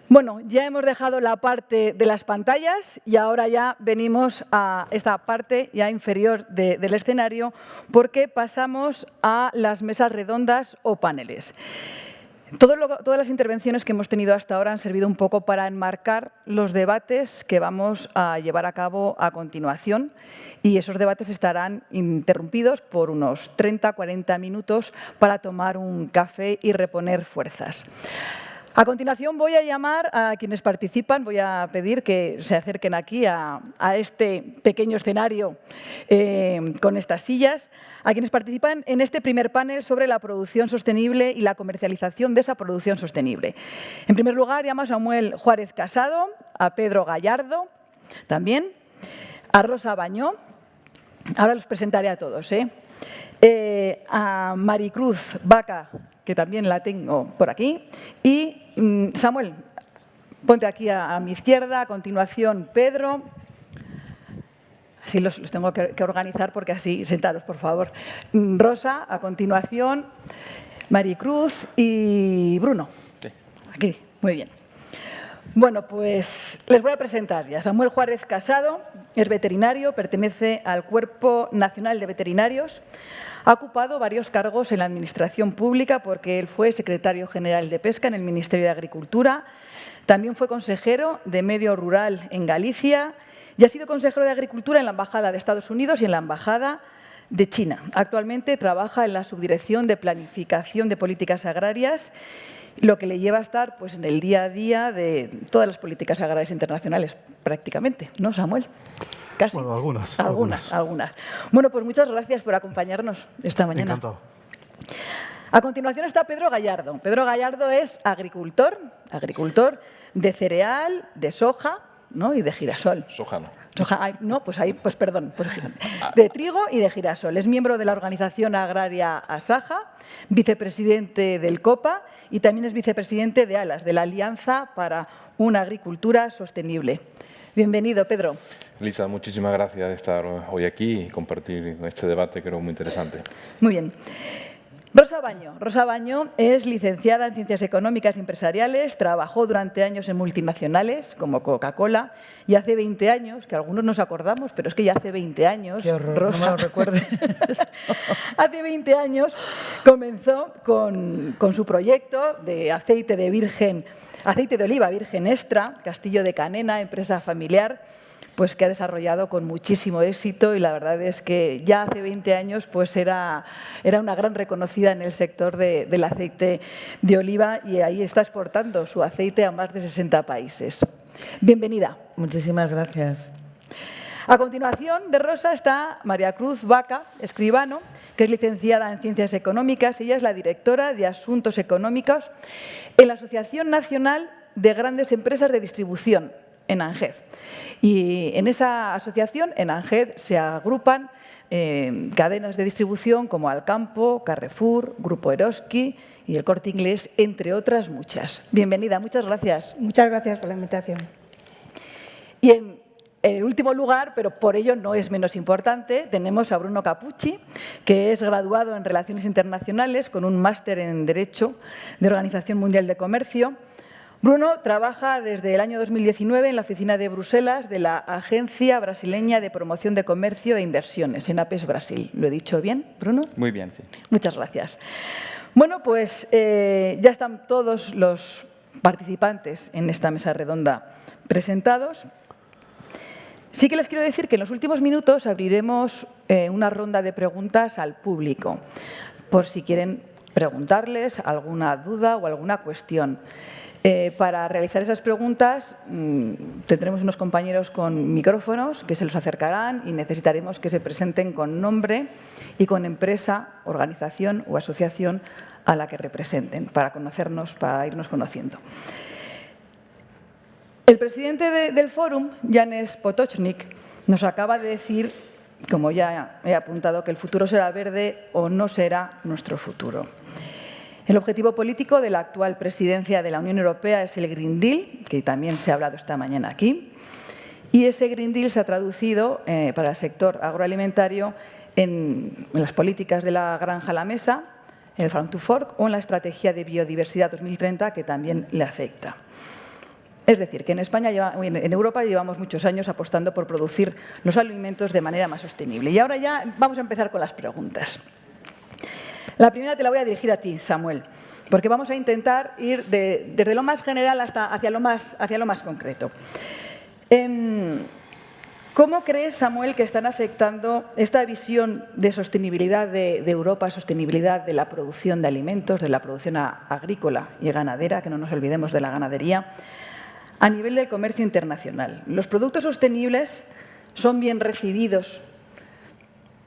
Bueno, ya hemos dejado la parte de las pantallas y ahora ya venimos a esta parte ya inferior del escenario porque pasamos a las mesas redondas o paneles. Todas las intervenciones que hemos tenido hasta ahora han servido un poco para enmarcar los debates que vamos a llevar a cabo a continuación y esos debates estarán interrumpidos por unos 30-40 minutos para tomar un café y reponer fuerzas. A continuación voy a llamar a quienes participan, voy a pedir que se acerquen aquí a este pequeño escenario con estas sillas, a quienes participan en este primer panel sobre la producción sostenible y la comercialización de esa producción sostenible. En primer lugar, llamo a Samuel Juárez Casado, a Pedro Gallardo, también, a Rosa Bañó, ahora los presentaré a todos, a Maricruz Vaca, que también la tengo por aquí, y Samuel, ponte aquí a mi izquierda, a continuación Pedro. Así los tengo que organizar porque así, sentaros por favor. Rosa, a continuación, Maricruz y Bruno. Sí. Aquí, muy bien. Bueno, pues les voy a presentar ya. Samuel Juárez Casado es veterinario, pertenece al Cuerpo Nacional de Veterinarios. Ha ocupado varios cargos en la Administración Pública porque él fue secretario general de Pesca en el Ministerio de Agricultura, también fue consejero de Medio Rural en Galicia y ha sido consejero de Agricultura en la Embajada de Estados Unidos y en la Embajada de China. Actualmente trabaja en la Subdirección de Planificación de Políticas Agrarias, lo que le lleva a estar pues, en el día a día de todas las políticas agrarias internacionales, prácticamente, ¿no, Samuel? Casi. Bueno, algunas. Bueno, pues muchas gracias por acompañarnos esta mañana. Encantado. A continuación está Pedro Gallardo. Pedro Gallardo es agricultor de cereal, de soja, ¿no? Y de girasol. Soja no. De trigo y de girasol. Es miembro de la organización agraria Asaja, vicepresidente del COPA y también es vicepresidente de ALAS, de la Alianza para una Agricultura Sostenible. Bienvenido, Pedro. Lisa, muchísimas gracias de estar hoy aquí y compartir este debate, creo muy interesante. Muy bien. Rosa Bañó. Rosa Bañó es licenciada en Ciencias Económicas y Empresariales, trabajó durante años en multinacionales como Coca-Cola y hace 20 años, que algunos nos acordamos, pero es que ya hace 20 años, qué horror, Rosa, no me lo recuerdes. Hace 20 años comenzó con su proyecto de aceite de oliva virgen extra, Castillo de Canena, empresa familiar, pues que ha desarrollado con muchísimo éxito y la verdad es que ya hace 20 años pues era una gran reconocida en el sector del aceite de oliva y ahí está exportando su aceite a más de 60 países. Bienvenida. Muchísimas gracias. A continuación de Rosa está María Cruz Vaca, escribano, que es licenciada en Ciencias Económicas. Ella es la directora de Asuntos Económicos en la Asociación Nacional de Grandes Empresas de Distribución, en ANGED. Y en esa asociación, en ANGED, se agrupan cadenas de distribución como Alcampo, Carrefour, Grupo Eroski y el Corte Inglés, entre otras muchas. Bienvenida, muchas gracias. Muchas gracias por la invitación. Y en el último lugar, pero por ello no es menos importante, tenemos a Bruno Capucci, que es graduado en Relaciones Internacionales con un máster en Derecho de Organización Mundial de Comercio. Bruno trabaja desde el año 2019 en la oficina de Bruselas de la Agencia Brasileña de Promoción de Comercio e Inversiones, en APES Brasil. ¿Lo he dicho bien, Bruno? Muy bien, sí. Muchas gracias. Bueno, pues ya están todos los participantes en esta mesa redonda presentados. Sí que les quiero decir que en los últimos minutos abriremos una ronda de preguntas al público, por si quieren preguntarles alguna duda o alguna cuestión. Para realizar esas preguntas tendremos unos compañeros con micrófonos que se los acercarán y necesitaremos que se presenten con nombre y con empresa, organización o asociación a la que representen para conocernos, para irnos conociendo. El presidente del Fórum, Janez Potočnik, nos acaba de decir, como ya he apuntado, que el futuro será verde o no será nuestro futuro. El objetivo político de la actual presidencia de la Unión Europea es el Green Deal, que también se ha hablado esta mañana aquí, y ese Green Deal se ha traducido para el sector agroalimentario en las políticas de la granja a la mesa, en el Farm to Fork o en la Estrategia de Biodiversidad 2030, que también le afecta. Es decir, que en España, en Europa, llevamos muchos años apostando por producir los alimentos de manera más sostenible. Y ahora ya vamos a empezar con las preguntas. La primera te la voy a dirigir a ti, Samuel, porque vamos a intentar ir desde lo más general hacia lo más concreto. ¿Cómo crees, Samuel, que están afectando esta visión de sostenibilidad de Europa, sostenibilidad de la producción de alimentos, de la producción agrícola y ganadera, que no nos olvidemos de la ganadería, a nivel del comercio internacional? ¿Los productos sostenibles son bien recibidos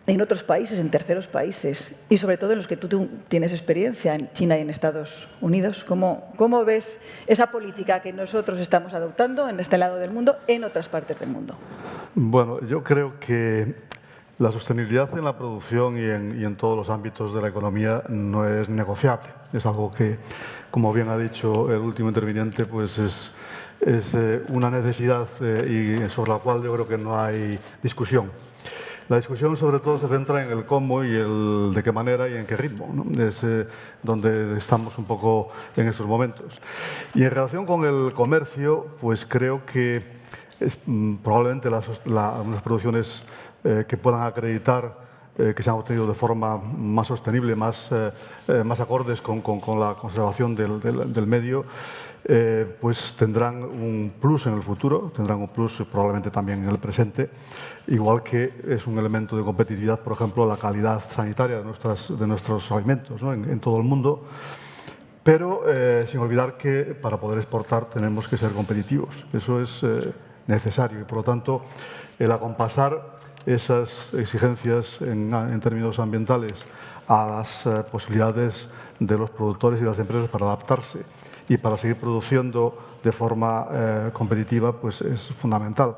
en otros países, en terceros países, y sobre todo en los que tú tienes experiencia, en China y en Estados Unidos? ¿Cómo ves esa política que nosotros estamos adoptando en este lado del mundo, en otras partes del mundo? Bueno, yo creo que la sostenibilidad en la producción y en todos los ámbitos de la economía no es negociable. Es algo que, como bien ha dicho el último interviniente, pues es una necesidad y sobre la cual yo creo que no hay discusión. La discusión sobre todo se centra en el cómo y el de qué manera y en qué ritmo, ¿no? Es donde estamos un poco en estos momentos. Y en relación con el comercio, pues creo que probablemente unas producciones que puedan acreditar que se han obtenido de forma más sostenible, más acordes con la conservación del medio, pues tendrán un plus en el futuro, tendrán un plus probablemente también en el presente, igual que es un elemento de competitividad, por ejemplo, la calidad sanitaria de nuestros alimentos, ¿no? en todo el mundo. Pero sin olvidar que para poder exportar tenemos que ser competitivos. Eso es necesario y, por lo tanto, el acompasar esas exigencias en términos ambientales a las posibilidades de los productores y las empresas para adaptarse y para seguir produciendo de forma competitiva, pues es fundamental.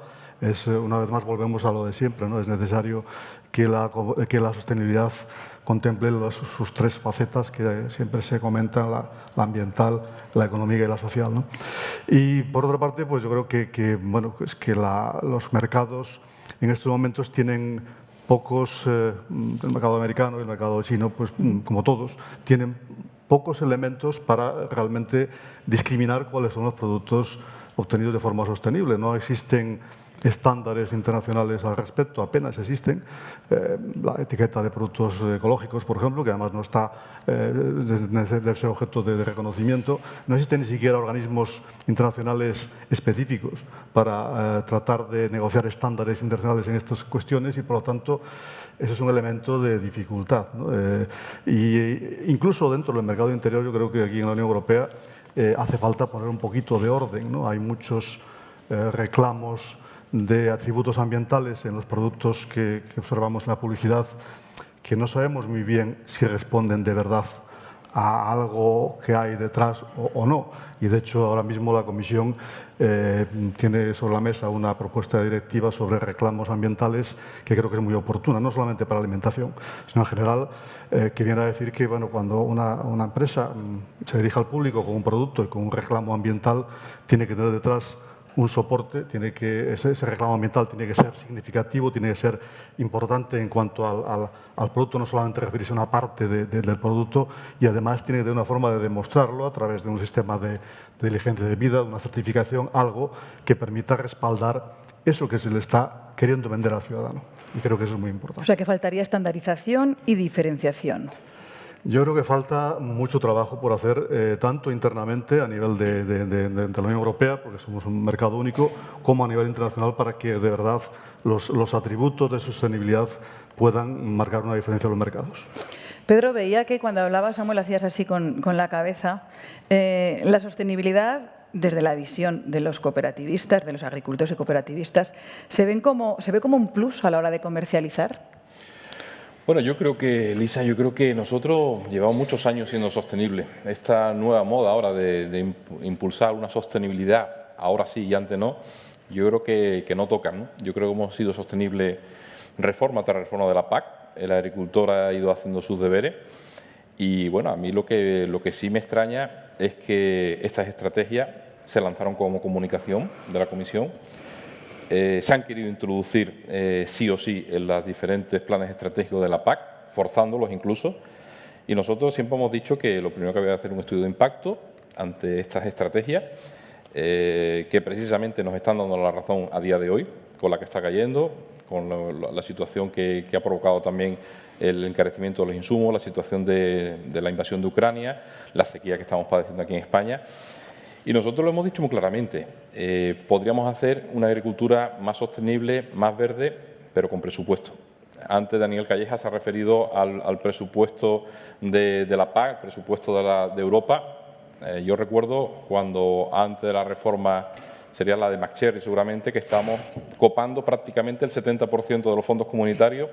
Una vez más volvemos a lo de siempre, ¿no? Es necesario que la sostenibilidad contemple sus tres facetas que siempre se comentan, la ambiental, la económica y la social, ¿no? Y por otra parte, pues yo creo que los mercados en estos momentos tienen pocos, el mercado americano y el mercado chino, pues como todos, tienen pocos elementos para realmente discriminar cuáles son los productos obtenidos de forma sostenible. No existen estándares internacionales al respecto, apenas existen. La etiqueta de productos ecológicos, por ejemplo, que además no está de ser objeto de reconocimiento. No existen ni siquiera organismos internacionales específicos para tratar de negociar estándares internacionales en estas cuestiones y, por lo tanto, eso es un elemento de dificultad, ¿no? Incluso dentro del mercado interior, yo creo que aquí en la Unión Europea hace falta poner un poquito de orden, ¿no? Hay muchos reclamos de atributos ambientales en los productos que observamos en la publicidad que no sabemos muy bien si responden de verdad a algo que hay detrás o no. Y de hecho ahora mismo la Comisión tiene sobre la mesa una propuesta de directiva sobre reclamos ambientales que creo que es muy oportuna, no solamente para la alimentación, sino en general, que viene a decir que cuando una empresa se dirige al público con un producto y con un reclamo ambiental, tiene que tener detrás un soporte, ese reclamo ambiental tiene que ser significativo, tiene que ser importante en cuanto al producto, no solamente referirse a una parte del producto, y además tiene que tener una forma de demostrarlo a través de un sistema de diligencia debida, una certificación, algo que permita respaldar eso que se le está queriendo vender al ciudadano. Y creo que eso es muy importante. O sea, que faltaría estandarización y diferenciación. Yo creo que falta mucho trabajo por hacer, tanto internamente a nivel de la Unión Europea, porque somos un mercado único, como a nivel internacional, para que de verdad los atributos de sostenibilidad puedan marcar una diferencia en los mercados. Pedro, veía que cuando hablabas, Samuel, hacías así con la cabeza. La sostenibilidad, desde la visión de los cooperativistas, de los agricultores y cooperativistas, ¿se ve como un plus a la hora de comercializar? Bueno, yo creo que nosotros llevamos muchos años siendo sostenibles. Esta nueva moda ahora de impulsar una sostenibilidad, ahora sí y antes no, yo creo que no tocan, ¿no? Yo creo que hemos sido sostenibles reforma tras reforma de la PAC. El agricultor ha ido haciendo sus deberes y, bueno, a mí lo que sí me extraña es que estas estrategias se lanzaron como comunicación de la Comisión. Se han querido introducir sí o sí en los diferentes planes estratégicos de la PAC, forzándolos incluso, y nosotros siempre hemos dicho que lo primero que había que hacer es un estudio de impacto ante estas estrategias, que precisamente nos están dando la razón a día de hoy, con la que está cayendo, con la situación que ha provocado también el encarecimiento de los insumos, la situación de la invasión de Ucrania, la sequía que estamos padeciendo aquí en España. Y nosotros lo hemos dicho muy claramente, podríamos hacer una agricultura más sostenible, más verde, pero con presupuesto. Antes Daniel Calleja se ha referido al presupuesto de la PAC, el presupuesto de Europa. Yo recuerdo cuando antes de la reforma, sería la de McCherry seguramente, que estamos copando prácticamente el 70% de los fondos comunitarios.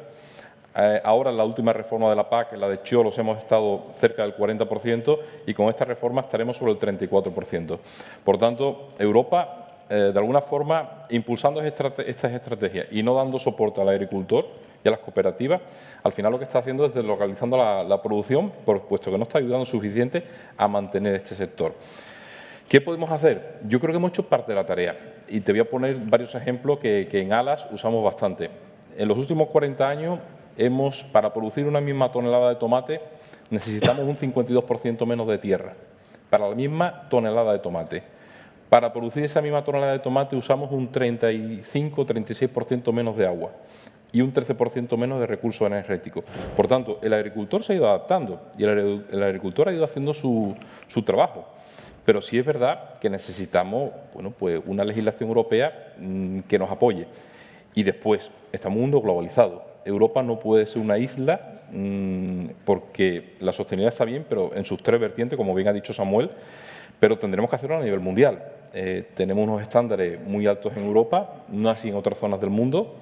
Ahora en la última reforma de la PAC, en la de Chiolos, hemos estado cerca del 40% y con esta reforma estaremos sobre el 34%. Por tanto, Europa, de alguna forma, impulsando estas estrategias y no dando soporte al agricultor y a las cooperativas, al final lo que está haciendo es deslocalizando la producción, puesto que no está ayudando suficiente a mantener este sector. ¿Qué podemos hacer? Yo creo que hemos hecho parte de la tarea y te voy a poner varios ejemplos que en Alas usamos bastante. En los últimos 40 años, para producir una misma tonelada de tomate, necesitamos un 52% menos de tierra, para la misma tonelada de tomate. Para producir esa misma tonelada de tomate usamos un 35-36% menos de agua y un 13% menos de recursos energéticos. Por tanto, el agricultor se ha ido adaptando y el agricultor ha ido haciendo su trabajo. Pero sí es verdad que necesitamos pues una legislación europea que nos apoye. Y después, estamos en un mundo globalizado. Europa no puede ser una isla porque la sostenibilidad está bien, pero en sus tres vertientes, como bien ha dicho Samuel, pero tendremos que hacerlo a nivel mundial. Tenemos unos estándares muy altos en Europa, no así en otras zonas del mundo,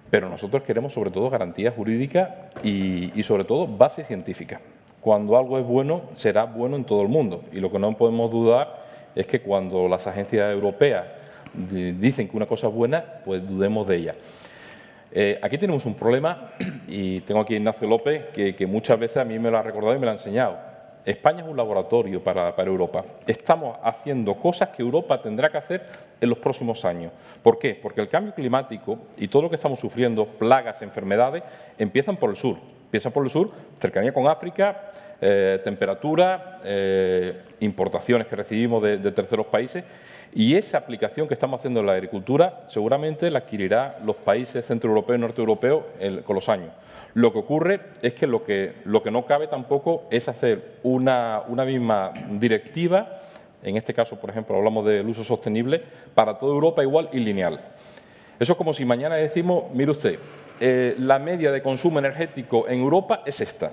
pero nosotros queremos sobre todo garantías jurídicas y sobre todo base científica. Cuando algo es bueno, será bueno en todo el mundo. Y lo que no podemos dudar es que cuando las agencias europeas dicen que una cosa es buena, pues dudemos de ella. Aquí tenemos un problema, y tengo aquí a Ignacio López, que muchas veces a mí me lo ha recordado y me lo ha enseñado. España es un laboratorio para Europa. Estamos haciendo cosas que Europa tendrá que hacer en los próximos años. ¿Por qué? Porque el cambio climático y todo lo que estamos sufriendo, plagas, enfermedades, empiezan por el sur. Empiezan por el sur, cercanía con África, temperatura, importaciones que recibimos de terceros países, y esa aplicación que estamos haciendo en la agricultura seguramente la adquirirá los países centroeuropeos y norteeuropeos con los años. Lo que ocurre es que lo que no cabe tampoco es hacer una misma directiva, en este caso, por ejemplo, hablamos del uso sostenible, para toda Europa igual y lineal. Eso es como si mañana decimos, mire usted, la media de consumo energético en Europa es esta.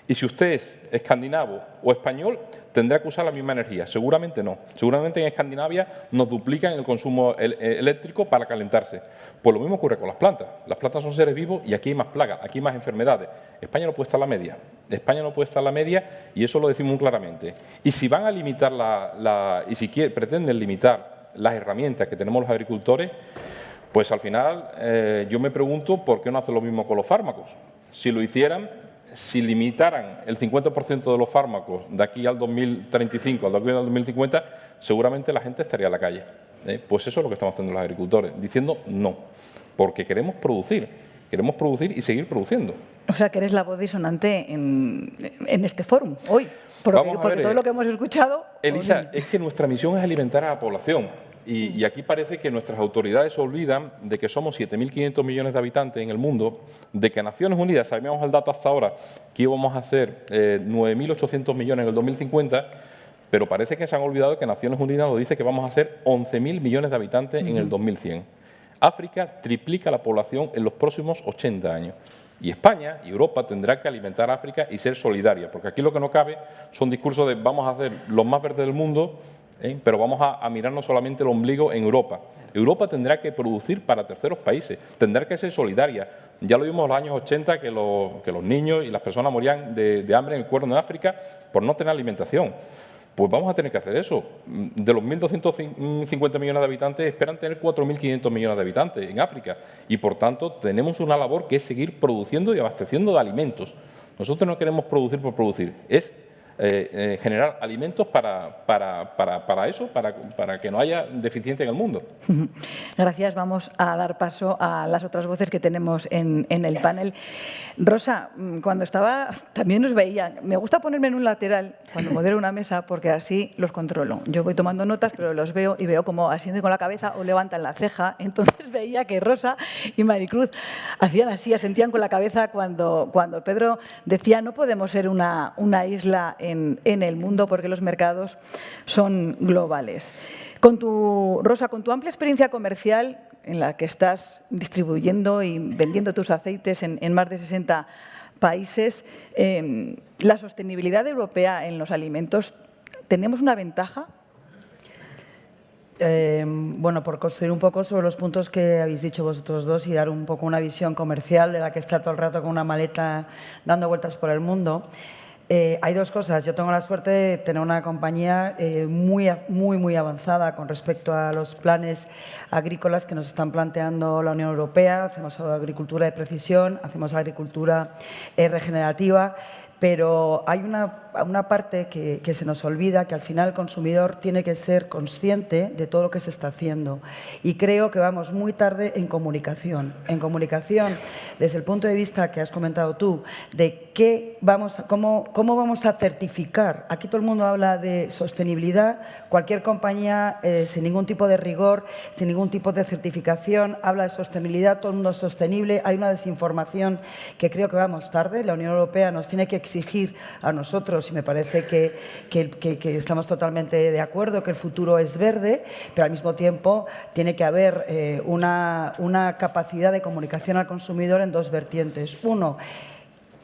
Y si usted es escandinavo o español, tendrá que usar la misma energía. Seguramente no. Seguramente en Escandinavia nos duplican el consumo eléctrico para calentarse. Pues lo mismo ocurre con las plantas. Las plantas son seres vivos y aquí hay más plagas, aquí hay más enfermedades. España no puede estar a la media. España no puede estar a la media y eso lo decimos muy claramente. Y si van a limitar pretenden limitar las herramientas que tenemos los agricultores, pues al final yo me pregunto por qué no hacen lo mismo con los fármacos. Si lo hicieran, si limitaran el 50% de los fármacos de aquí al 2035, de aquí al 2050, seguramente la gente estaría en la calle. Pues eso es lo que estamos haciendo los agricultores, diciendo no, porque queremos producir y seguir produciendo. O sea, que eres la voz disonante en este fórum hoy, porque todo lo que hemos escuchado... Elisa, es que nuestra misión es alimentar a la población. Y aquí parece que nuestras autoridades se olvidan de que somos 7.500 millones de habitantes en el mundo, de que Naciones Unidas, sabíamos el dato hasta ahora, que íbamos a hacer 9.800 millones en el 2050, pero parece que se han olvidado de que Naciones Unidas nos dice que vamos a ser 11.000 millones de habitantes en el 2100. África triplica la población en los próximos 80 años. Y España y Europa tendrán que alimentar a África y ser solidaria, porque aquí lo que no cabe son discursos de vamos a hacer los más verdes del mundo, pero vamos a mirarnos solamente el ombligo en Europa. Europa tendrá que producir para terceros países, tendrá que ser solidaria. Ya lo vimos en los años 80 que los niños y las personas morían de hambre en el Cuerno de África por no tener alimentación. Pues vamos a tener que hacer eso. De los 1.250 millones de habitantes, esperan tener 4.500 millones de habitantes en África. Y, por tanto, tenemos una labor que es seguir produciendo y abasteciendo de alimentos. Nosotros no queremos producir por producir, es generar alimentos para eso, para que no haya deficiencia en el mundo. Gracias. Vamos a dar paso a las otras voces que tenemos en el panel. Rosa, cuando estaba también os veía. Me gusta ponerme en un lateral cuando modero una mesa porque así los controlo. Yo voy tomando notas, pero los veo y veo como asienten con la cabeza o levantan la ceja. Entonces veía que Rosa y Maricruz hacían así, asentían con la cabeza cuando Pedro decía no podemos ser una isla en el mundo porque los mercados son globales. Rosa, con tu amplia experiencia comercial en la que estás distribuyendo y vendiendo tus aceites en más de 60 países, ¿la sostenibilidad europea en los alimentos, tenemos una ventaja? Bueno, por construir un poco sobre los puntos que habéis dicho vosotros dos y dar un poco una visión comercial de la que está todo el rato con una maleta dando vueltas por el mundo. Hay dos cosas. Yo tengo la suerte de tener una compañía muy avanzada con respecto a los planes agrícolas que nos están planteando la Unión Europea. Hacemos agricultura de precisión, hacemos agricultura regenerativa, pero hay una parte que se nos olvida, que al final el consumidor tiene que ser consciente de todo lo que se está haciendo. Y creo que vamos muy tarde en comunicación. En comunicación, desde el punto de vista que has comentado tú, de cómo vamos a certificar. Aquí todo el mundo habla de sostenibilidad. Cualquier compañía, sin ningún tipo de rigor, sin ningún tipo de certificación, habla de sostenibilidad, todo el mundo es sostenible. Hay una desinformación que creo que vamos tarde. La Unión Europea nos tiene que exigir a nosotros, y me parece que estamos totalmente de acuerdo, que el futuro es verde, pero al mismo tiempo tiene que haber una capacidad de comunicación al consumidor en dos vertientes. Uno,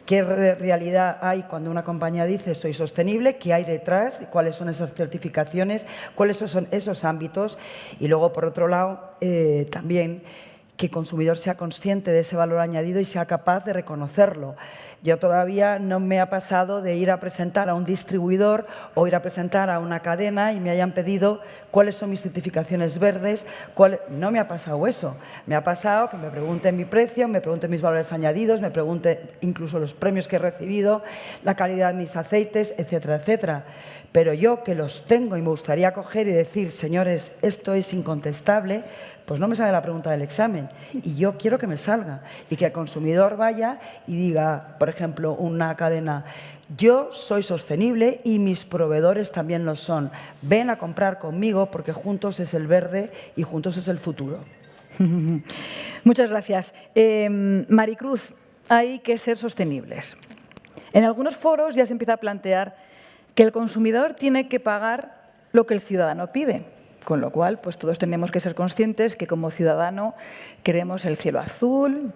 ¿qué realidad hay cuando una compañía dice soy sostenible? ¿Qué hay detrás? ¿Cuáles son esas certificaciones? ¿Cuáles son esos ámbitos? Y luego, por otro lado, también que el consumidor sea consciente de ese valor añadido y sea capaz de reconocerlo. Yo todavía no me ha pasado de ir a presentar a un distribuidor o ir a presentar a una cadena y me hayan pedido cuáles son mis certificaciones verdes. No me ha pasado eso. Me ha pasado que me pregunten mi precio, me pregunten mis valores añadidos, me pregunten incluso los premios que he recibido, la calidad de mis aceites, etcétera, etcétera. Pero yo, que los tengo y me gustaría coger y decir, señores, esto es incontestable, pues no me sale la pregunta del examen. Y yo quiero que me salga y que el consumidor vaya y diga, por ejemplo, una cadena, yo soy sostenible y mis proveedores también lo son. Ven a comprar conmigo porque juntos es el verde y juntos es el futuro. Muchas gracias. Maricruz, hay que ser sostenibles. En algunos foros ya se empieza a plantear que el consumidor tiene que pagar lo que el ciudadano pide, con lo cual pues todos tenemos que ser conscientes que como ciudadano queremos el cielo azul,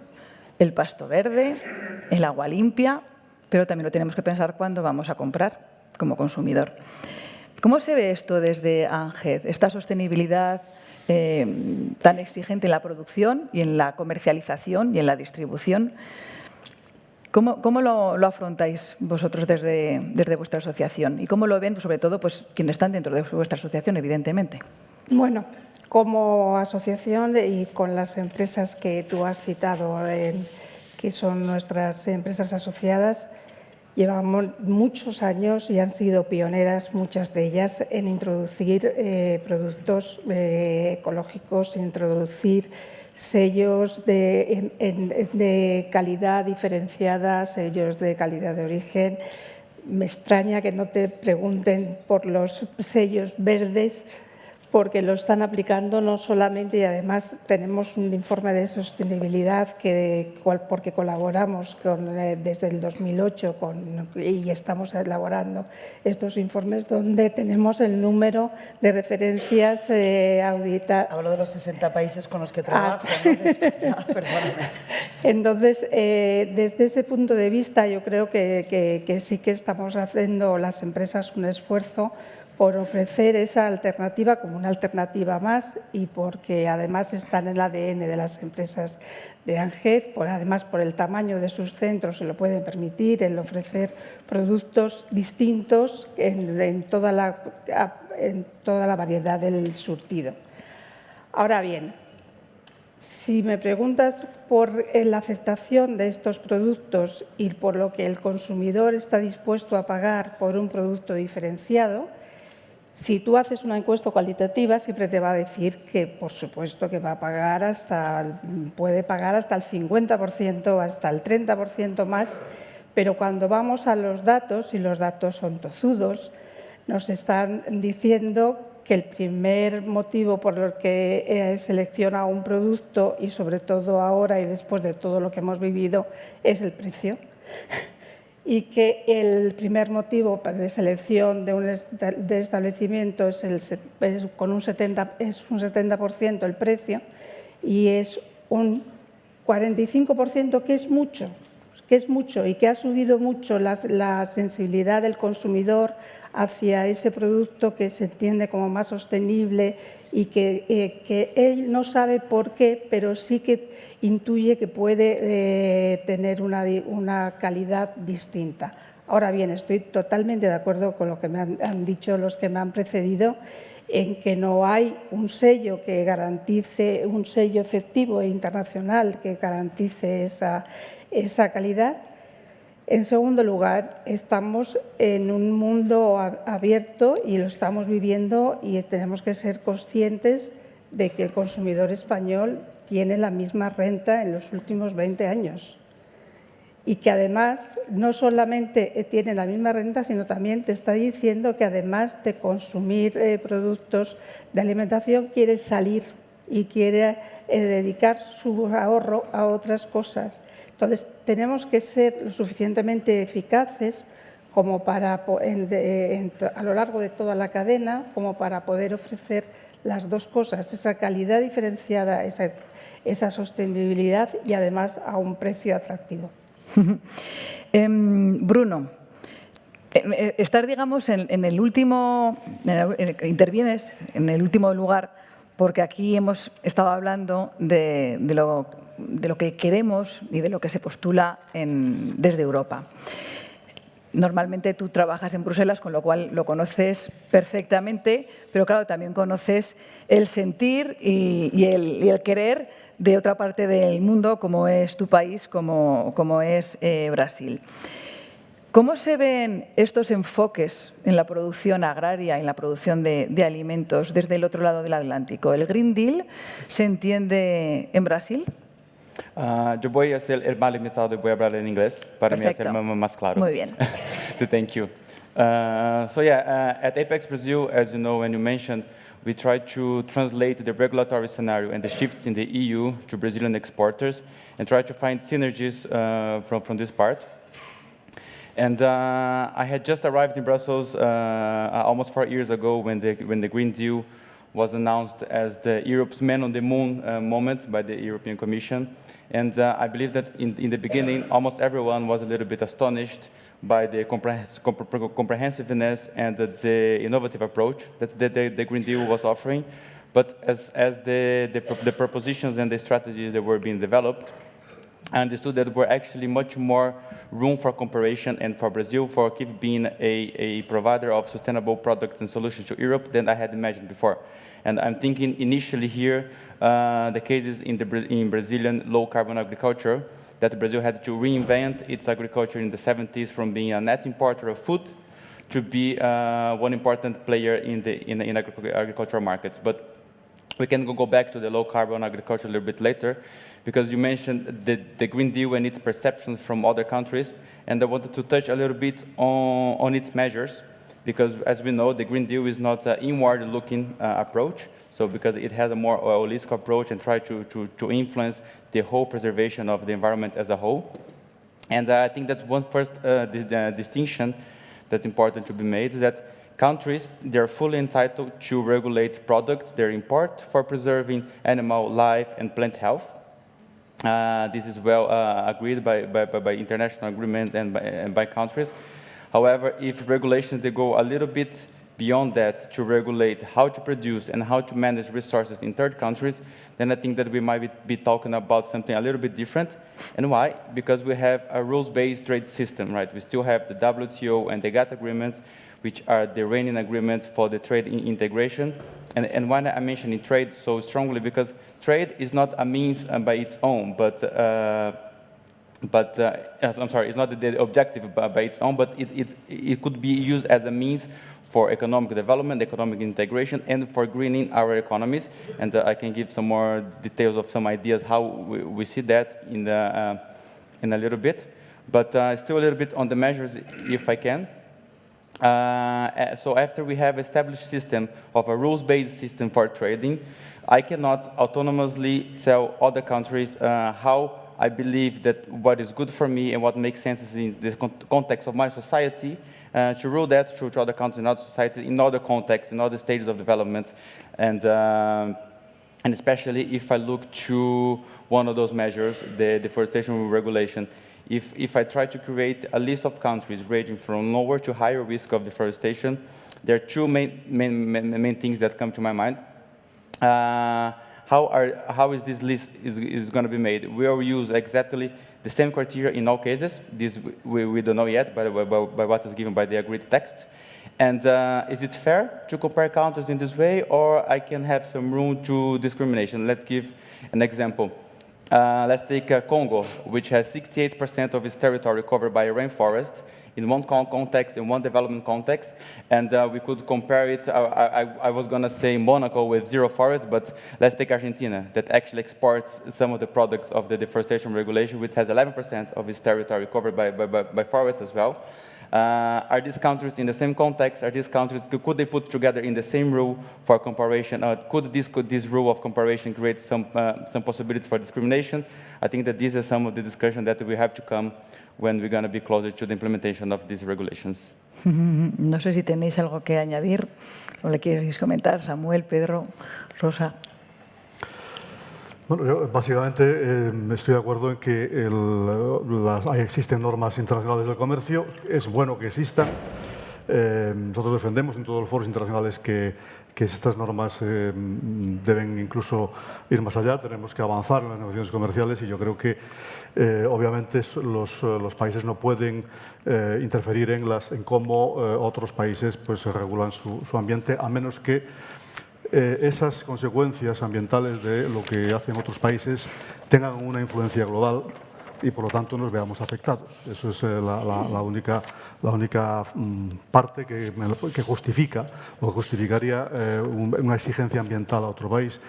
el pasto verde, el agua limpia, pero también lo tenemos que pensar cuando vamos a comprar como consumidor. ¿Cómo se ve esto desde ANGED, esta sostenibilidad tan exigente en la producción y en la comercialización y en la distribución? ¿Cómo lo afrontáis vosotros desde vuestra asociación? ¿Y cómo lo ven, sobre todo, pues, quienes están dentro de vuestra asociación, evidentemente? Bueno, como asociación y con las empresas que tú has citado, que son nuestras empresas asociadas, llevamos muchos años y han sido pioneras, muchas de ellas, en introducir productos ecológicos, introducir sellos de calidad diferenciada, sellos de calidad de origen. Me extraña que no te pregunten por los sellos verdes, porque lo están aplicando no solamente, y además tenemos un informe de sostenibilidad porque colaboramos desde el 2008 y estamos elaborando estos informes donde tenemos el número de referencias auditadas. Hablo de los 60 países con los que trabajo. Perdóname. Entonces, desde ese punto de vista, yo creo que sí que estamos haciendo las empresas un esfuerzo por ofrecer esa alternativa como una alternativa más y porque además está en el ADN de las empresas de ANGED, además por el tamaño de sus centros se lo pueden permitir, el ofrecer productos distintos en toda la variedad del surtido. Ahora bien, Si me preguntas por la aceptación de estos productos y por lo que el consumidor está dispuesto a pagar por un producto diferenciado, si tú haces una encuesta cualitativa, siempre te va a decir que, por supuesto, que va a pagar puede pagar hasta el 50%, hasta el 30% más, pero cuando vamos a los datos, y los datos son tozudos, nos están diciendo que el primer motivo por el que selecciona un producto, y sobre todo ahora y después de todo lo que hemos vivido, es el precio. Y que el primer motivo de selección de establecimiento es un 70% el precio, y es un 45% que es mucho y que ha subido mucho la sensibilidad del consumidor hacia ese producto que se entiende como más sostenible y que él no sabe por qué, pero sí que intuye que puede tener una calidad distinta. Ahora bien, estoy totalmente de acuerdo con lo que me han dicho los que me han precedido, en que no hay un sello que garantice, un sello efectivo e internacional que garantice esa calidad. En segundo lugar, estamos en un mundo abierto y lo estamos viviendo, y tenemos que ser conscientes de que el consumidor español tiene la misma renta en los últimos 20 años y que además no solamente tiene la misma renta, sino también te está diciendo que además de consumir productos de alimentación quiere salir y quiere dedicar su ahorro a otras cosas. Entonces, tenemos que ser lo suficientemente eficaces como para, a lo largo de toda la cadena, como para poder ofrecer las dos cosas, esa calidad diferenciada, esa sostenibilidad y además a un precio atractivo. Bruno, estás, digamos, intervienes en el último lugar, porque aquí hemos estado hablando de lo que queremos y de lo que se postula desde Europa. Normalmente tú trabajas en Bruselas, con lo cual lo conoces perfectamente, pero claro, también conoces el sentir y el querer de otra parte del mundo, como es tu país, como es Brasil. ¿Cómo se ven estos enfoques en la producción agraria, en la producción de alimentos desde el otro lado del Atlántico? ¿El Green Deal se entiende en Brasil? Yo voy a hacer el más limitado y voy a hablar en inglés para mí hacer más claro. Muy bien. Thank you. At Apex Brazil, as you know and you mentioned, we try to translate the regulatory scenario and the shifts in the EU to Brazilian exporters and try to find synergies from this part. And I had just arrived in Brussels almost 4 years ago when the Green Deal was announced as the Europe's Man on the Moon moment by the European Commission. And I believe that in the beginning, almost everyone was a little bit astonished by the comprehensiveness and the innovative approach that the Green Deal was offering. But as the propositions and the strategies that were being developed, I understood that there were actually much more room for comparison and for Brazil for keep being a provider of sustainable products and solutions to Europe than I had imagined before. And I'm thinking initially here, the cases in Brazilian low-carbon agriculture, that Brazil had to reinvent its agriculture in the 70s from being a net importer of food to be one important player in agricultural markets. But we can go back to the low-carbon agriculture a little bit later, because you mentioned the Green Deal and its perceptions from other countries, and I wanted to touch a little bit on its measures, because as we know, the Green Deal is not an inward-looking approach, so because it has a more holistic approach and try to influence the whole preservation of the environment as a whole. And I think that's one first distinction that's important to be made, that countries, they're fully entitled to regulate products they import for preserving animal life and plant health. This is well agreed by international agreements and by countries. However, if regulations they go a little bit beyond that to regulate how to produce and how to manage resources in third countries, then I think that we might be talking about something a little bit different. And why? Because we have a rules-based trade system, right? We still have the WTO and the GATT agreements, which are the reigning agreements for the trade integration. And why I'm mentioning trade so strongly, because trade is not a means by its own, but I'm sorry, it's not the objective by its own, but it could be used as a means for economic development, economic integration, and for greening our economies. And I can give some more details of some ideas how we see that in a little bit. But still a little bit on the measures, if I can. So after we have established system of a rules-based system for trading, I cannot autonomously tell other countries how I believe that what is good for me and what makes sense in the context of my society, to rule that to other countries in other societies, in other contexts, in other stages of development. And especially if I look to one of those measures, the deforestation regulation, if I try to create a list of countries ranging from lower to higher risk of deforestation, there are two main things that come to my mind. How is this list is going to be made? We will use exactly the same criteria in all cases. This we don't know yet by what is given by the agreed text. And is it fair to compare countries in this way, or I can have some room to discrimination? Let's give an example. Let's take Congo, which has 68% of its territory covered by a rainforest in one context, in one development context, and we could compare it. I was going to say Monaco with zero forest, but let's take Argentina, that actually exports some of the products of the deforestation regulation, which has 11% of its territory covered by forests as well. Are these countries in the same context? Are these countries, could they put together in the same rule for comparison? Could this rule of comparison create some possibilities for discrimination? I think that these are some of the discussion that we have to come when we're going to be closer to the implementation of these regulations. No sé si tenéis algo que añadir o le queréis comentar, Samuel, Pedro, Rosa. Bueno, yo básicamente estoy de acuerdo en que existen normas internacionales del comercio, es bueno que existan. Nosotros defendemos en todos los foros internacionales que estas normas deben incluso ir más allá, tenemos que avanzar en las negociaciones comerciales y yo creo que obviamente los países no pueden interferir en cómo otros países pues, regulan su ambiente, a menos que esas consecuencias ambientales de lo que hacen otros países tengan una influencia global y por lo tanto nos veamos afectados. Eso es la única parte que justifica o justificaría una exigencia ambiental a otro país.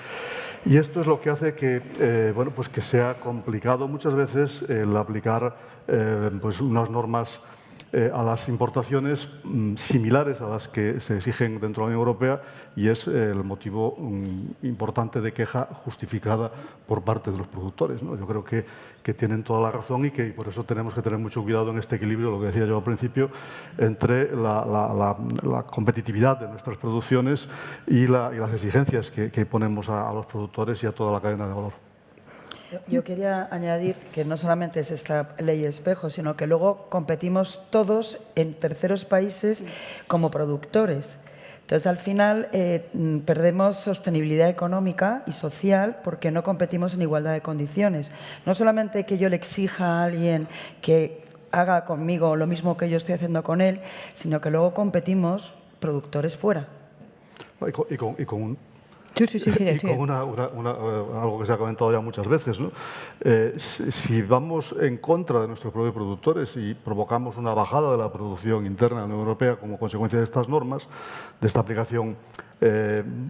Y esto es lo que hace que, bueno, pues que sea complicado muchas veces el aplicar pues unas normas a las importaciones similares a las que se exigen dentro de la Unión Europea y es el motivo importante de queja justificada por parte de los productores, ¿no? Yo creo que tienen toda la razón y que por eso tenemos que tener mucho cuidado en este equilibrio, lo que decía yo al principio, entre la competitividad de nuestras producciones y las exigencias que ponemos a los productores y a toda la cadena de valor. Yo quería añadir que no solamente es esta ley espejo, sino que luego competimos todos en terceros países como productores. Entonces, al final, perdemos sostenibilidad económica y social porque no competimos en igualdad de condiciones. No solamente que yo le exija a alguien que haga conmigo lo mismo que yo estoy haciendo con él, sino que luego competimos productores fuera. Y con un... Sí. Y con algo que se ha comentado ya muchas veces, ¿no? Si vamos en contra de nuestros propios productores y provocamos una bajada de la producción interna de la Unión Europea como consecuencia de estas normas, de esta aplicación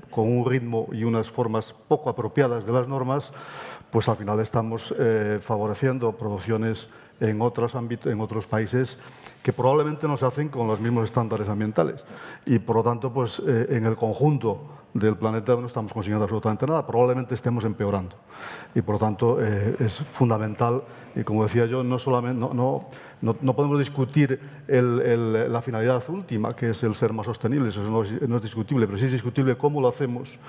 con un ritmo y unas formas poco apropiadas de las normas, pues al final estamos favoreciendo producciones en otros ámbitos, en otros países que probablemente no se hacen con los mismos estándares ambientales y por lo tanto pues en el conjunto del planeta no estamos consiguiendo absolutamente nada, probablemente estemos empeorando y por lo tanto es fundamental y como decía yo no podemos discutir la finalidad última que es el ser más sostenible, eso no es discutible, pero sí es discutible cómo lo hacemos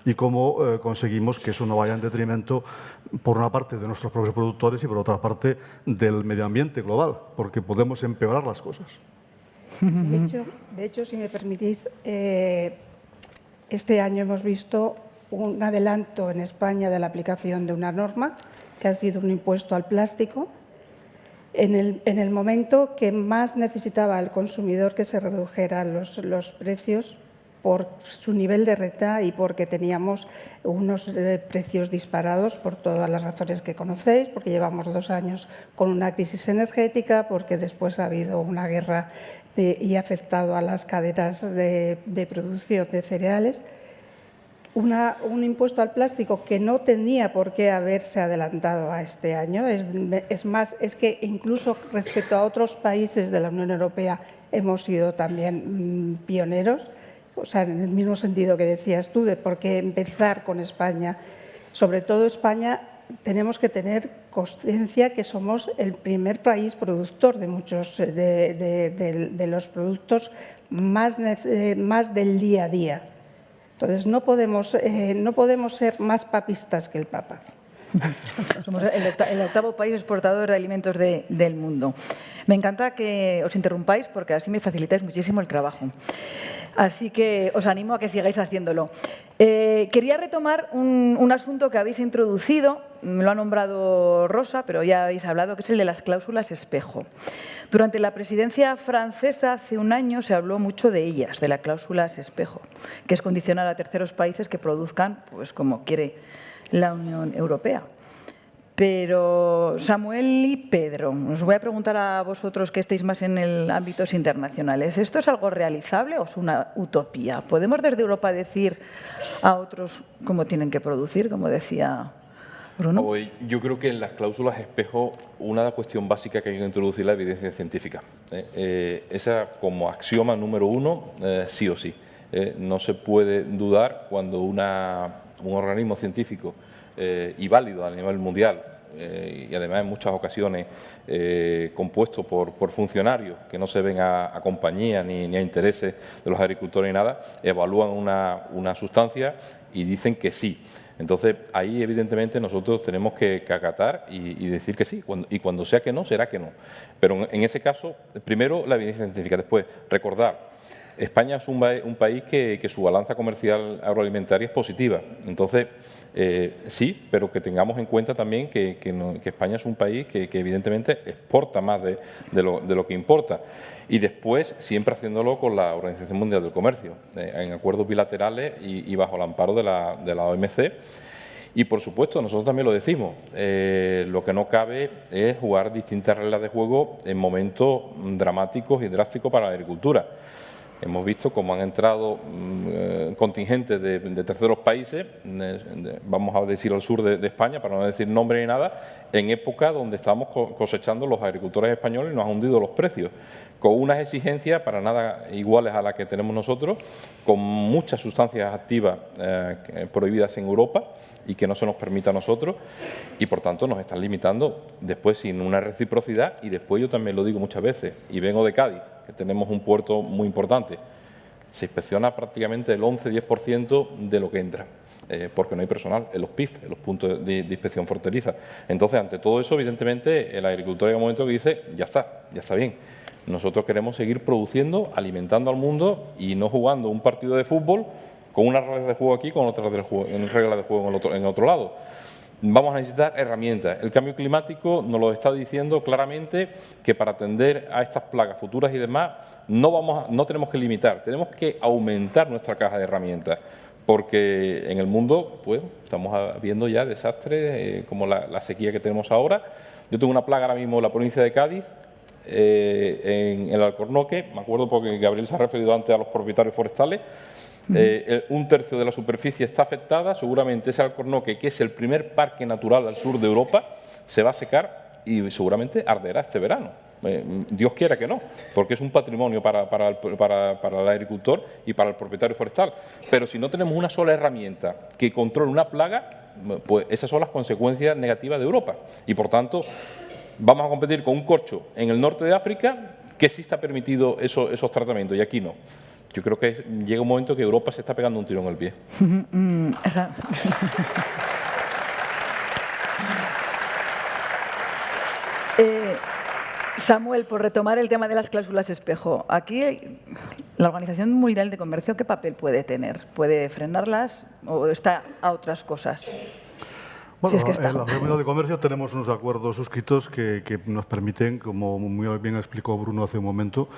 y cómo conseguimos que eso no vaya en detrimento por una parte de nuestros propios productores y por otra parte del medio ambiente global, porque podemos empeorar las cosas. De hecho, si me permitís, este año hemos visto un adelanto en España de la aplicación de una norma que ha sido un impuesto al plástico en el momento que más necesitaba el consumidor que se redujeran los precios por su nivel de renta y porque teníamos unos precios disparados por todas las razones que conocéis, porque llevamos 2 años con una crisis energética, porque después ha habido una guerra y ha afectado a las cadenas de producción de cereales. Un impuesto al plástico que no tenía por qué haberse adelantado a este año. Es más, es que incluso respecto a otros países de la Unión Europea hemos sido también pioneros, o sea, en el mismo sentido que decías tú, de por qué empezar con España. Sobre todo España, tenemos que tener consciencia que somos el primer país productor de muchos de los productos más del día a día. Entonces, no podemos ser más papistas que el Papa. Somos el octavo país exportador de alimentos del mundo. Me encanta que os interrumpáis porque así me facilitáis muchísimo el trabajo. Así que os animo a que sigáis haciéndolo. Quería retomar un asunto que habéis introducido, me lo ha nombrado Rosa, pero ya habéis hablado, que es el de las cláusulas espejo. Durante la presidencia francesa, hace un año, se habló mucho de ellas, de las cláusulas espejo, que es condicionar a terceros países que produzcan pues, como quiere la Unión Europea. Pero Samuel y Pedro, os voy a preguntar a vosotros que estéis más en el ámbitos internacionales. ¿Esto es algo realizable o es una utopía? ¿Podemos desde Europa decir a otros cómo tienen que producir, como decía Bruno? Yo creo que en las cláusulas espejo una cuestión básica que hay que introducir es la evidencia científica. Esa como axioma número 1, sí o sí. No se puede dudar cuando un organismo científico y válido a nivel mundial, y además en muchas ocasiones compuesto por funcionarios que no se ven a compañía ni a intereses de los agricultores ni nada, evalúan una sustancia y dicen que sí. Entonces, ahí evidentemente nosotros tenemos que acatar y decir que sí, y cuando sea que no, será que no. Pero en ese caso, primero la evidencia científica, después recordar, España es un país que su balanza comercial agroalimentaria es positiva. Entonces, sí, pero que tengamos en cuenta también que España es un país que evidentemente exporta más de lo que importa. Y después, siempre haciéndolo con la Organización Mundial del Comercio, en acuerdos bilaterales y bajo el amparo de la OMC. Y, por supuesto, nosotros también lo decimos, lo que no cabe es jugar distintas reglas de juego en momentos dramáticos y drásticos para la agricultura. Hemos visto cómo han entrado contingentes de terceros países, vamos a decir al sur de España, para no decir nombre ni nada, en época donde estamos cosechando los agricultores españoles y nos han hundido los precios, con unas exigencias para nada iguales a las que tenemos nosotros, con muchas sustancias activas prohibidas en Europa y que no se nos permite a nosotros, y por tanto nos están limitando después sin una reciprocidad. Y después yo también lo digo muchas veces, y vengo de Cádiz, que tenemos un puerto muy importante, se inspecciona prácticamente el 11-10% de lo que entra, porque no hay personal en los PIF, en los puntos de inspección fronteriza. Entonces, ante todo eso, evidentemente, el agricultor llega un momento que dice, ya está bien. Nosotros queremos seguir produciendo, alimentando al mundo y no jugando un partido de fútbol con unas reglas de juego aquí, con otras reglas de juego en otro lado. Vamos a necesitar herramientas. El cambio climático nos lo está diciendo claramente, que para atender a estas plagas futuras y demás no tenemos que limitar, tenemos que aumentar nuestra caja de herramientas, porque en el mundo pues, estamos viendo ya desastres como la sequía que tenemos ahora. Yo tengo una plaga ahora mismo en la provincia de Cádiz, en el Alcornoque, me acuerdo porque Gabriel se ha referido antes a los propietarios forestales. Un tercio de la superficie está afectada, seguramente ese Alcornoque, que es el primer parque natural al sur de Europa, se va a secar y seguramente arderá este verano. Dios quiera que no, porque es un patrimonio para el agricultor y para el propietario forestal. Pero si no tenemos una sola herramienta que controle una plaga, pues esas son las consecuencias negativas de Europa. Y por tanto, vamos a competir con un corcho en el norte de África que sí está permitido esos tratamientos y aquí no. Yo creo que llega un momento que Europa se está pegando un tiro en el pie. Samuel, por retomar el tema de las cláusulas espejo, aquí la Organización Mundial de Comercio, ¿qué papel puede tener? ¿Puede frenarlas o está a otras cosas? Bueno, si es que está. en la Federación de Comercio tenemos unos acuerdos suscritos que nos permiten, como muy bien explicó Bruno hace un momento,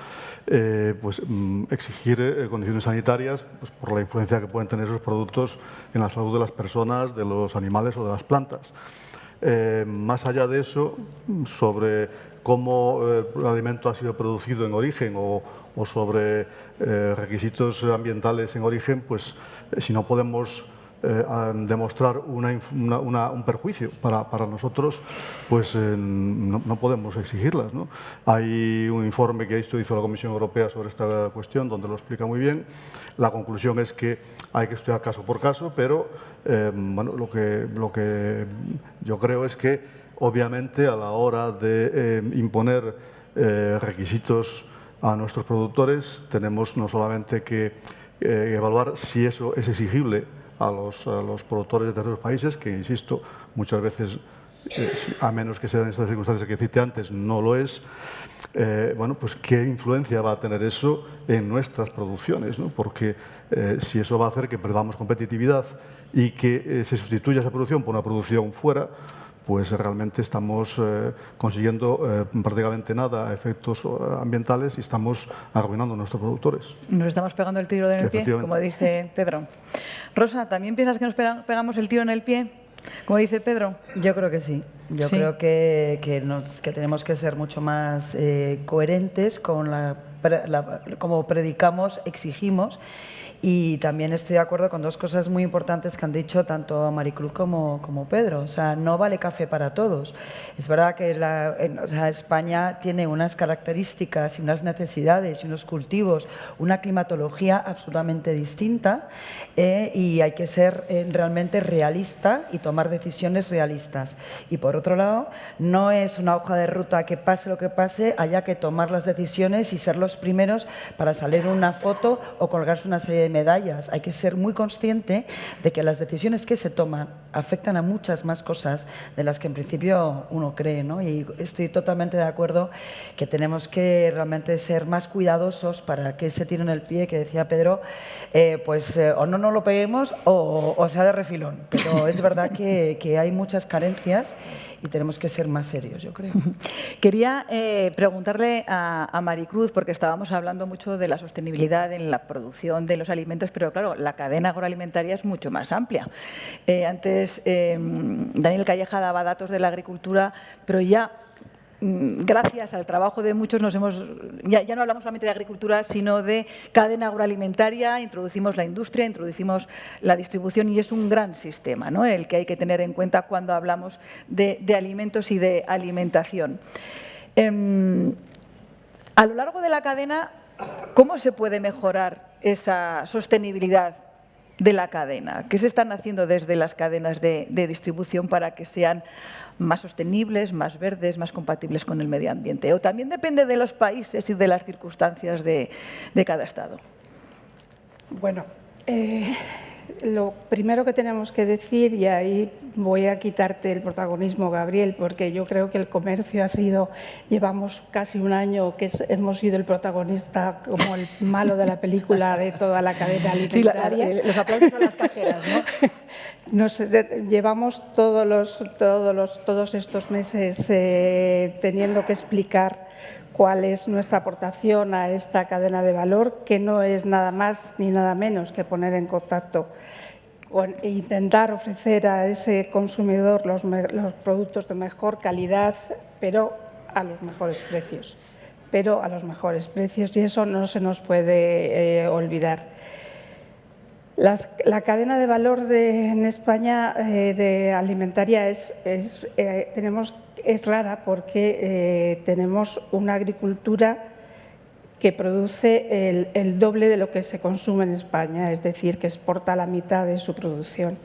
exigir condiciones sanitarias pues, por la influencia que pueden tener esos productos en la salud de las personas, de los animales o de las plantas. Más allá de eso, sobre cómo el alimento ha sido producido en origen o sobre requisitos ambientales en origen, pues si no podemos demostrar un perjuicio para nosotros, pues no podemos exigirlas, ¿no? Hay un informe que hizo la Comisión Europea sobre esta cuestión donde lo explica muy bien. La conclusión es que hay que estudiar caso por caso, pero bueno, lo que yo creo es que obviamente a la hora de imponer requisitos a nuestros productores tenemos no solamente que evaluar si eso es exigible a los productores de terceros países, que, insisto, muchas veces, a menos que sean estas circunstancias que cité antes, no lo es. Bueno, pues qué influencia va a tener eso en nuestras producciones, ¿no? Porque si eso va a hacer que perdamos competitividad y que se sustituya esa producción por una producción fuera, pues realmente estamos consiguiendo prácticamente nada a efectos ambientales y estamos arruinando a nuestros productores. Nos estamos pegando el tiro en el pie, como dice Pedro. Rosa, ¿también piensas que nos pegamos el tiro en el pie, como dice Pedro? Yo creo que sí. Yo creo que tenemos que ser mucho más coherentes con como predicamos, exigimos. Y también estoy de acuerdo con dos cosas muy importantes que han dicho tanto Maricruz como Pedro. O sea, no vale café para todos. Es verdad que España tiene unas características y unas necesidades y unos cultivos, una climatología absolutamente distinta y hay que ser realmente realista y tomar decisiones realistas. Y por otro lado, no es una hoja de ruta que pase lo que pase, haya que tomar las decisiones y ser los primeros para salir en una foto o colgarse una serie de medallas. Hay que ser muy consciente de que las decisiones que se toman afectan a muchas más cosas de las que en principio uno cree, ¿no? Y estoy totalmente de acuerdo que tenemos que realmente ser más cuidadosos para que ese tiro en el pie que decía Pedro, o no nos lo peguemos o sea de refilón. Pero es verdad que hay muchas carencias y tenemos que ser más serios, yo creo. Quería preguntarle a Maricruz, porque estábamos hablando mucho de la sostenibilidad en la producción de los alimentos, pero claro, la cadena agroalimentaria es mucho más amplia. Antes Daniel Calleja daba datos de la agricultura, pero ya gracias al trabajo de muchos ya no hablamos solamente de agricultura, sino de cadena agroalimentaria, introducimos la industria, introducimos la distribución y es un gran sistema, ¿no?, el que hay que tener en cuenta cuando hablamos de alimentos y de alimentación. A lo largo de la cadena, ¿cómo se puede mejorar esa sostenibilidad de la cadena? ¿Qué se están haciendo desde las cadenas de distribución para que sean más sostenibles, más verdes, más compatibles con el medio ambiente? ¿O también depende de los países y de las circunstancias de cada Estado? Bueno, lo primero que tenemos que decir, y ahí voy a quitarte el protagonismo, Gabriel, porque yo creo que el comercio llevamos casi un año que hemos sido el protagonista como el malo de la película de toda la cadena alimentaria. Sí, los aplausos a las cajeras, ¿no? Llevamos todos estos meses teniendo que explicar cuál es nuestra aportación a esta cadena de valor, que no es nada más ni nada menos que poner en contacto e intentar ofrecer a ese consumidor los productos de mejor calidad, pero a los mejores precios. Y eso no se nos puede olvidar. La cadena de valor en España de alimentaria es rara porque tenemos una agricultura que produce el doble de lo que se consume en España, es decir, que exporta la mitad de su producción.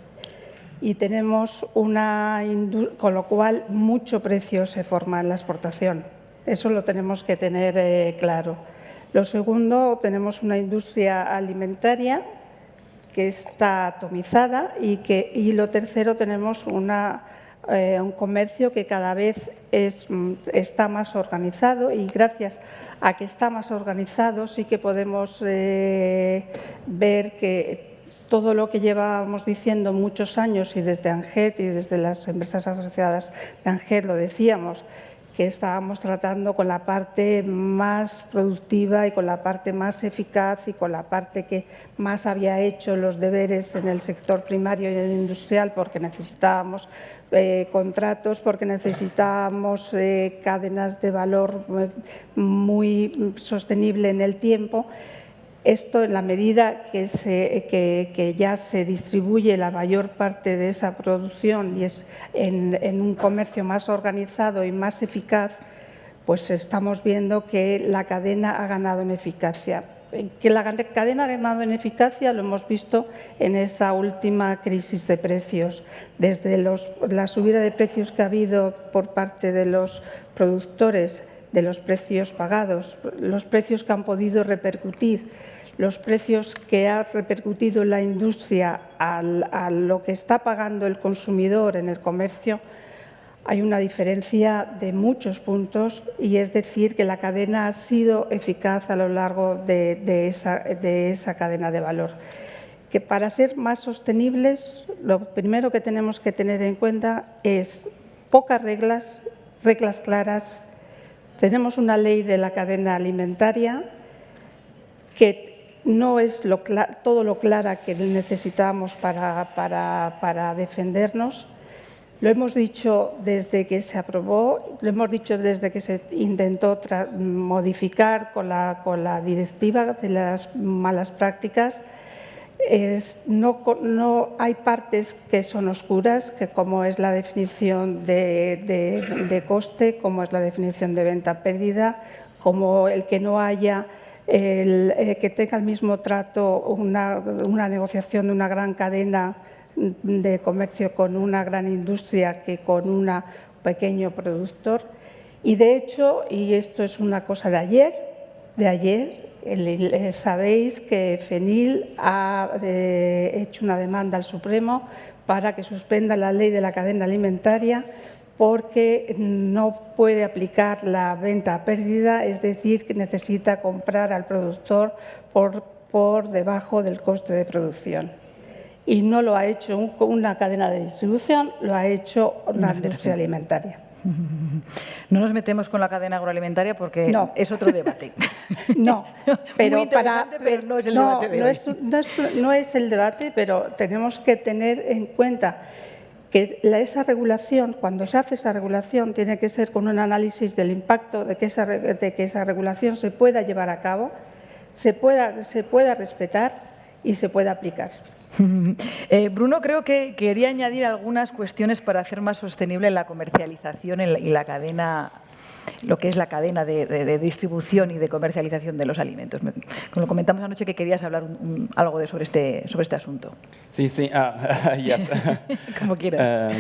Y tenemos con lo cual mucho precio se forma en la exportación. Eso lo tenemos que tener claro. Lo segundo, tenemos una industria alimentaria que está atomizada y lo tercero, tenemos un comercio que cada vez está más organizado y gracias a que está más organizado sí que podemos ver que todo lo que llevábamos diciendo muchos años y desde ANGET y desde las empresas asociadas de ANGET lo decíamos, que estábamos tratando con la parte más productiva y con la parte más eficaz y con la parte que más había hecho los deberes en el sector primario y el industrial, porque necesitábamos contratos, porque necesitábamos cadenas de valor muy sostenible en el tiempo. Esto, en la medida que ya se distribuye la mayor parte de esa producción y es en un comercio más organizado y más eficaz, pues estamos viendo que la cadena ha ganado en eficacia. Que la cadena ha ganado en eficacia lo hemos visto en esta última crisis de precios. Desde la subida de precios que ha habido por parte de los productores, de los precios pagados, los precios que han podido repercutir, los precios que ha repercutido la industria a lo que está pagando el consumidor en el comercio, hay una diferencia de muchos puntos y es decir que la cadena ha sido eficaz a lo largo de esa cadena de valor. Que para ser más sostenibles, lo primero que tenemos que tener en cuenta es pocas reglas, reglas claras. Tenemos una ley de la cadena alimentaria que no es todo lo clara que necesitamos para defendernos. Lo hemos dicho desde que se aprobó, lo hemos dicho desde que se intentó modificar con la directiva de las malas prácticas. No hay partes que son oscuras, que como es la definición de coste, como es la definición de venta-pérdida, como el que no haya que tenga el mismo trato una negociación de una gran cadena de comercio con una gran industria que con un pequeño productor. Y de hecho, y esto es una cosa de ayer, sabéis que FENIL ha hecho una demanda al Supremo para que suspenda la ley de la cadena alimentaria porque no puede aplicar la venta a pérdida, es decir, que necesita comprar al productor por debajo del coste de producción. Y no lo ha hecho una cadena de distribución, lo ha hecho una industria alimentaria. No nos metemos con la cadena agroalimentaria porque es otro debate. No, pero, muy interesante, pero no es el debate de hoy. No es el debate, pero tenemos que tener en cuenta que esa regulación, cuando se hace esa regulación, tiene que ser con un análisis del impacto de que esa regulación se pueda llevar a cabo, se pueda respetar y se pueda aplicar. Bruno, creo que quería añadir algunas cuestiones para hacer más sostenible la comercialización y la cadena, lo que es la cadena de distribución y de comercialización de los alimentos. Como lo comentamos anoche, que querías hablar algo sobre este asunto. Sí, yes. Como quieras.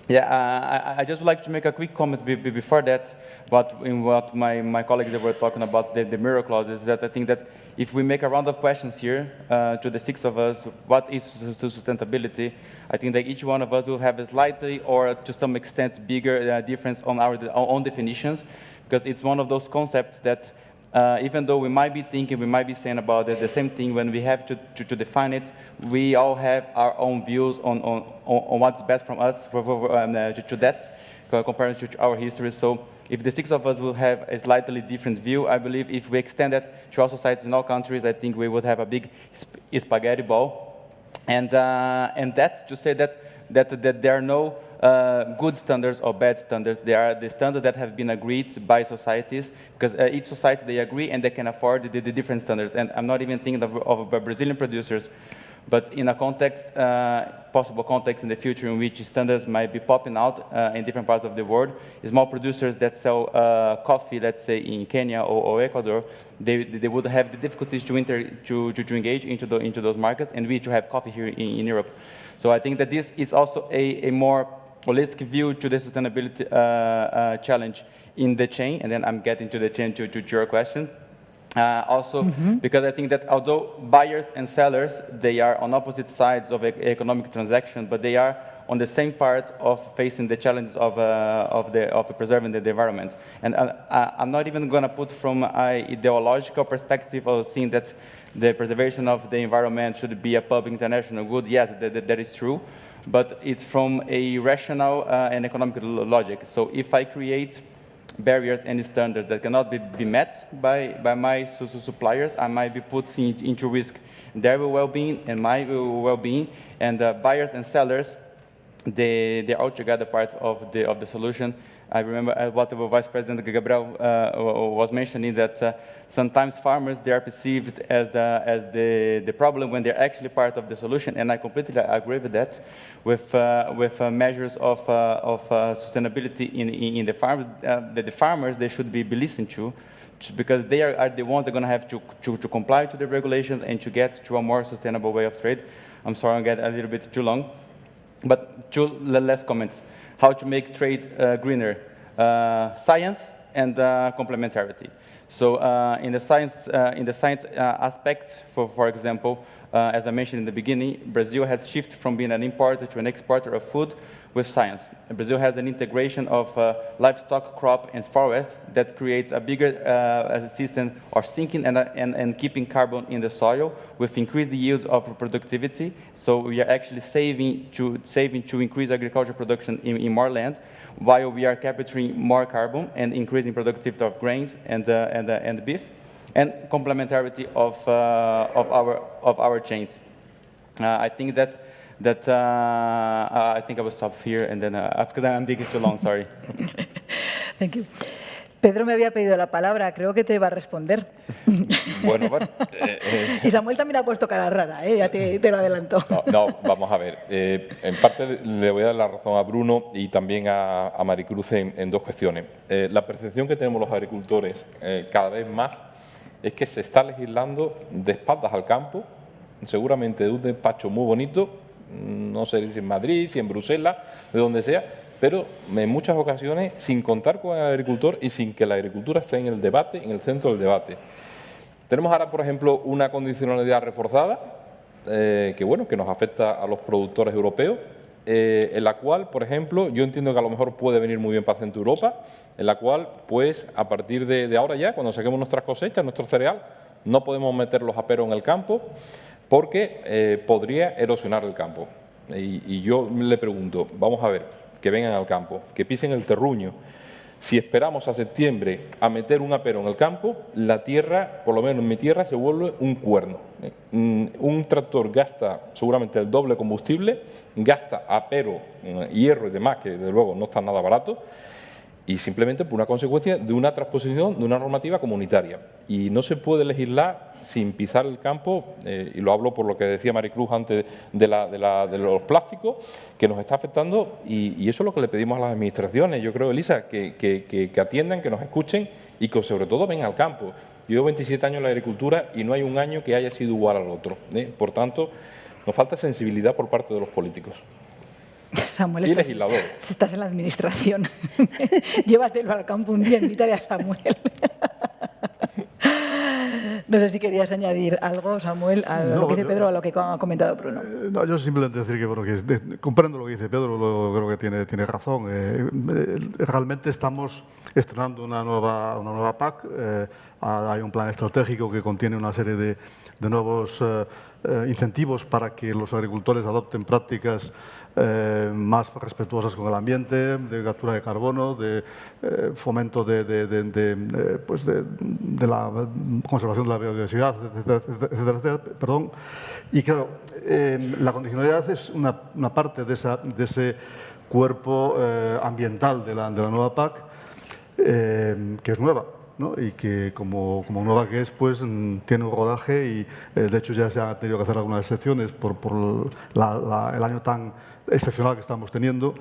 I just would like to make a quick comment before that what my colleagues were talking about the mirror clauses, that I think that if we make a round of questions here to the six of us, what is sustainability, I think that each one of us will have a slightly or to some extent bigger difference on our own definitions, because it's one of those concepts that even though we might be thinking, we might be saying about it, the same thing, when we have to define it, we all have our own views on what's best from us to that, compared to our history. So if the six of us will have a slightly different view, I believe if we extend that to all societies in all countries, I think we would have a big spaghetti ball. And that, to say that there are no good standards or bad standards. They are the standards that have been agreed by societies, because each society, they agree and they can afford the different standards. And I'm not even thinking of Brazilian producers, but in a context, possible context in the future in which standards might be popping out in different parts of the world. Small producers that sell coffee, let's say in Kenya or Ecuador, they would have the difficulties to engage into those markets, and we to have coffee here in Europe. So I think that this is also a more holistic view to the sustainability challenge in the chain, and then I'm getting to the chain to your question. Also, because I think that although buyers and sellers, they are on opposite sides of economic transaction, but they are on the same part of facing the challenges of preserving the environment. And I'm not even going to put from an ideological perspective of seeing that the preservation of the environment should be a public international good. Yes, that is true, but it's from a rational and economic logic. So if I create barriers and standards that cannot be met by my suppliers, I might be put into risk their well-being and my well-being, and buyers and sellers, they're altogether part of the solution. I remember what the Vice President Gabriel was mentioning, that sometimes farmers, they are perceived as the problem when they're actually part of the solution, and I completely agree with that. With measures of sustainability in the farms, the farmers, they should be listened to, because they are the ones that are going to have to comply to the regulations and to get to a more sustainable way of trade. I'm sorry, I get a little bit too long, but two last comments. How to make trade greener? Science and complementarity. So in the science aspect, for example, as I mentioned in the beginning, Brazil has shifted from being an importer to an exporter of food with science. Brazil has an integration of livestock, crop, and forest that creates a bigger system of sinking and keeping carbon in the soil with increased yields of productivity. So we are actually saving to increase agricultural production in more land, while we are capturing more carbon and increasing productivity of grains and beef, and complementarity of our chains. I think that I think I will stop here, and then because I'm digging too long, sorry. Thank you. Pedro me había pedido la palabra, creo que te va a responder. Bueno. Y Samuel también ha puesto cara rara, ya te lo adelanto. No, vamos a ver. En parte le voy a dar la razón a Bruno y también a Maricruz en dos cuestiones. La percepción que tenemos los agricultores cada vez más es que se está legislando de espaldas al campo, seguramente de un despacho muy bonito, no sé si en Madrid, si en Bruselas, de donde sea, pero en muchas ocasiones sin contar con el agricultor y sin que la agricultura esté en el debate, en el centro del debate. Tenemos ahora, por ejemplo, una condicionalidad reforzada que nos afecta a los productores europeos, en la cual, por ejemplo, yo entiendo que a lo mejor puede venir muy bien para Centro Europa, en la cual, pues, a partir de ahora ya, cuando saquemos nuestras cosechas, nuestro cereal, no podemos meter los aperos en el campo porque podría erosionar el campo. Y yo le pregunto, vamos a ver, que vengan al campo, que pisen el terruño. Si esperamos a septiembre a meter un apero en el campo, la tierra, por lo menos en mi tierra, se vuelve un cuerno. Un tractor gasta seguramente el doble combustible, gasta apero, hierro y demás, que desde luego no están nada baratos, y simplemente por una consecuencia de una transposición de una normativa comunitaria. Y no se puede legislar sin pisar el campo, y lo hablo por lo que decía Maricruz antes de los plásticos, que nos está afectando, y eso es lo que le pedimos a las administraciones. Yo creo, Elisa, que atiendan, que nos escuchen y que sobre todo vengan al campo. Yo llevo 27 años en la agricultura y no hay un año que haya sido igual al otro. Por tanto, nos falta sensibilidad por parte de los políticos. Samuel, y legislador. Estás en la administración. Llévatelo al campo un día, invítale a Samuel. No sé si querías añadir algo, Samuel, a lo que dice Pedro o a lo que ha comentado Bruno. No, yo simplemente decir que, comprendo lo que dice Pedro, creo que tiene razón. Realmente estamos estrenando una nueva PAC. Hay un plan estratégico que contiene una serie de nuevos incentivos para que los agricultores adopten prácticas más respetuosas con el ambiente, de captura de carbono, de fomento de la conservación de la biodiversidad, etcétera, perdón. Y claro, la condicionalidad es una parte de ese cuerpo ambiental de la nueva PAC, que es nueva, ¿no? Y que como nueva que es, pues tiene un rodaje y de hecho ya se han tenido que hacer algunas excepciones por el año tan excepcional que estamos teniendo,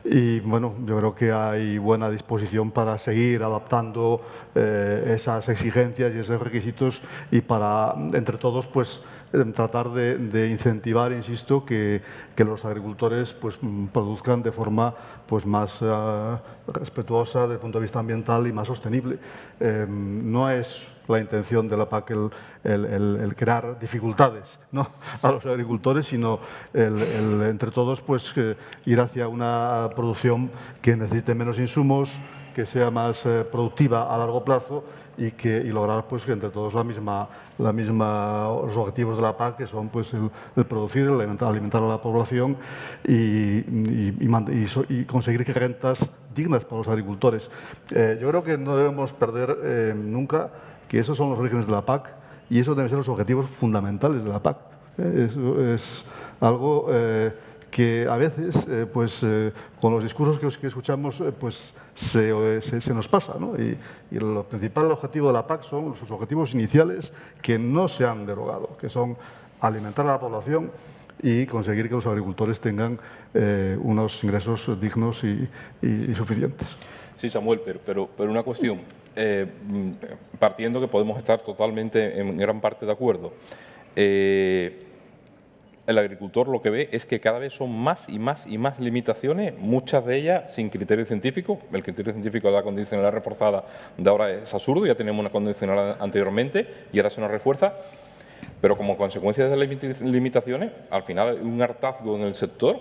y bueno, yo creo que hay buena disposición para seguir adaptando esas exigencias y esos requisitos, y para entre todos pues tratar de incentivar, insisto, que los agricultores pues, produzcan de forma pues, más respetuosa desde el punto de vista ambiental y más sostenible. No es la intención de la PAC el crear dificultades, ¿no?, a los agricultores, sino entre todos pues, ir hacia una producción que necesite menos insumos, que sea más productiva a largo plazo y lograr pues, que entre todos los objetivos de la PAC, que son pues, el producir, el alimentar a la población y conseguir rentas dignas para los agricultores. Yo creo que no debemos perder nunca que esos son los orígenes de la PAC y esos deben ser los objetivos fundamentales de la PAC. Es algo que a veces, con los discursos que escuchamos, pues se nos pasa, ¿no? Y el principal objetivo de la PAC son sus objetivos iniciales que no se han derogado, que son alimentar a la población y conseguir que los agricultores tengan unos ingresos dignos y suficientes. Sí, Samuel, pero una cuestión. Partiendo que podemos estar totalmente en gran parte de acuerdo, el agricultor lo que ve es que cada vez son más y más limitaciones, muchas de ellas sin criterio científico. El criterio científico de la condicionalidad reforzada de ahora es absurdo, ya tenemos una condicionalidad anteriormente y ahora se nos refuerza, pero como consecuencia de las limitaciones, al final hay un hartazgo en el sector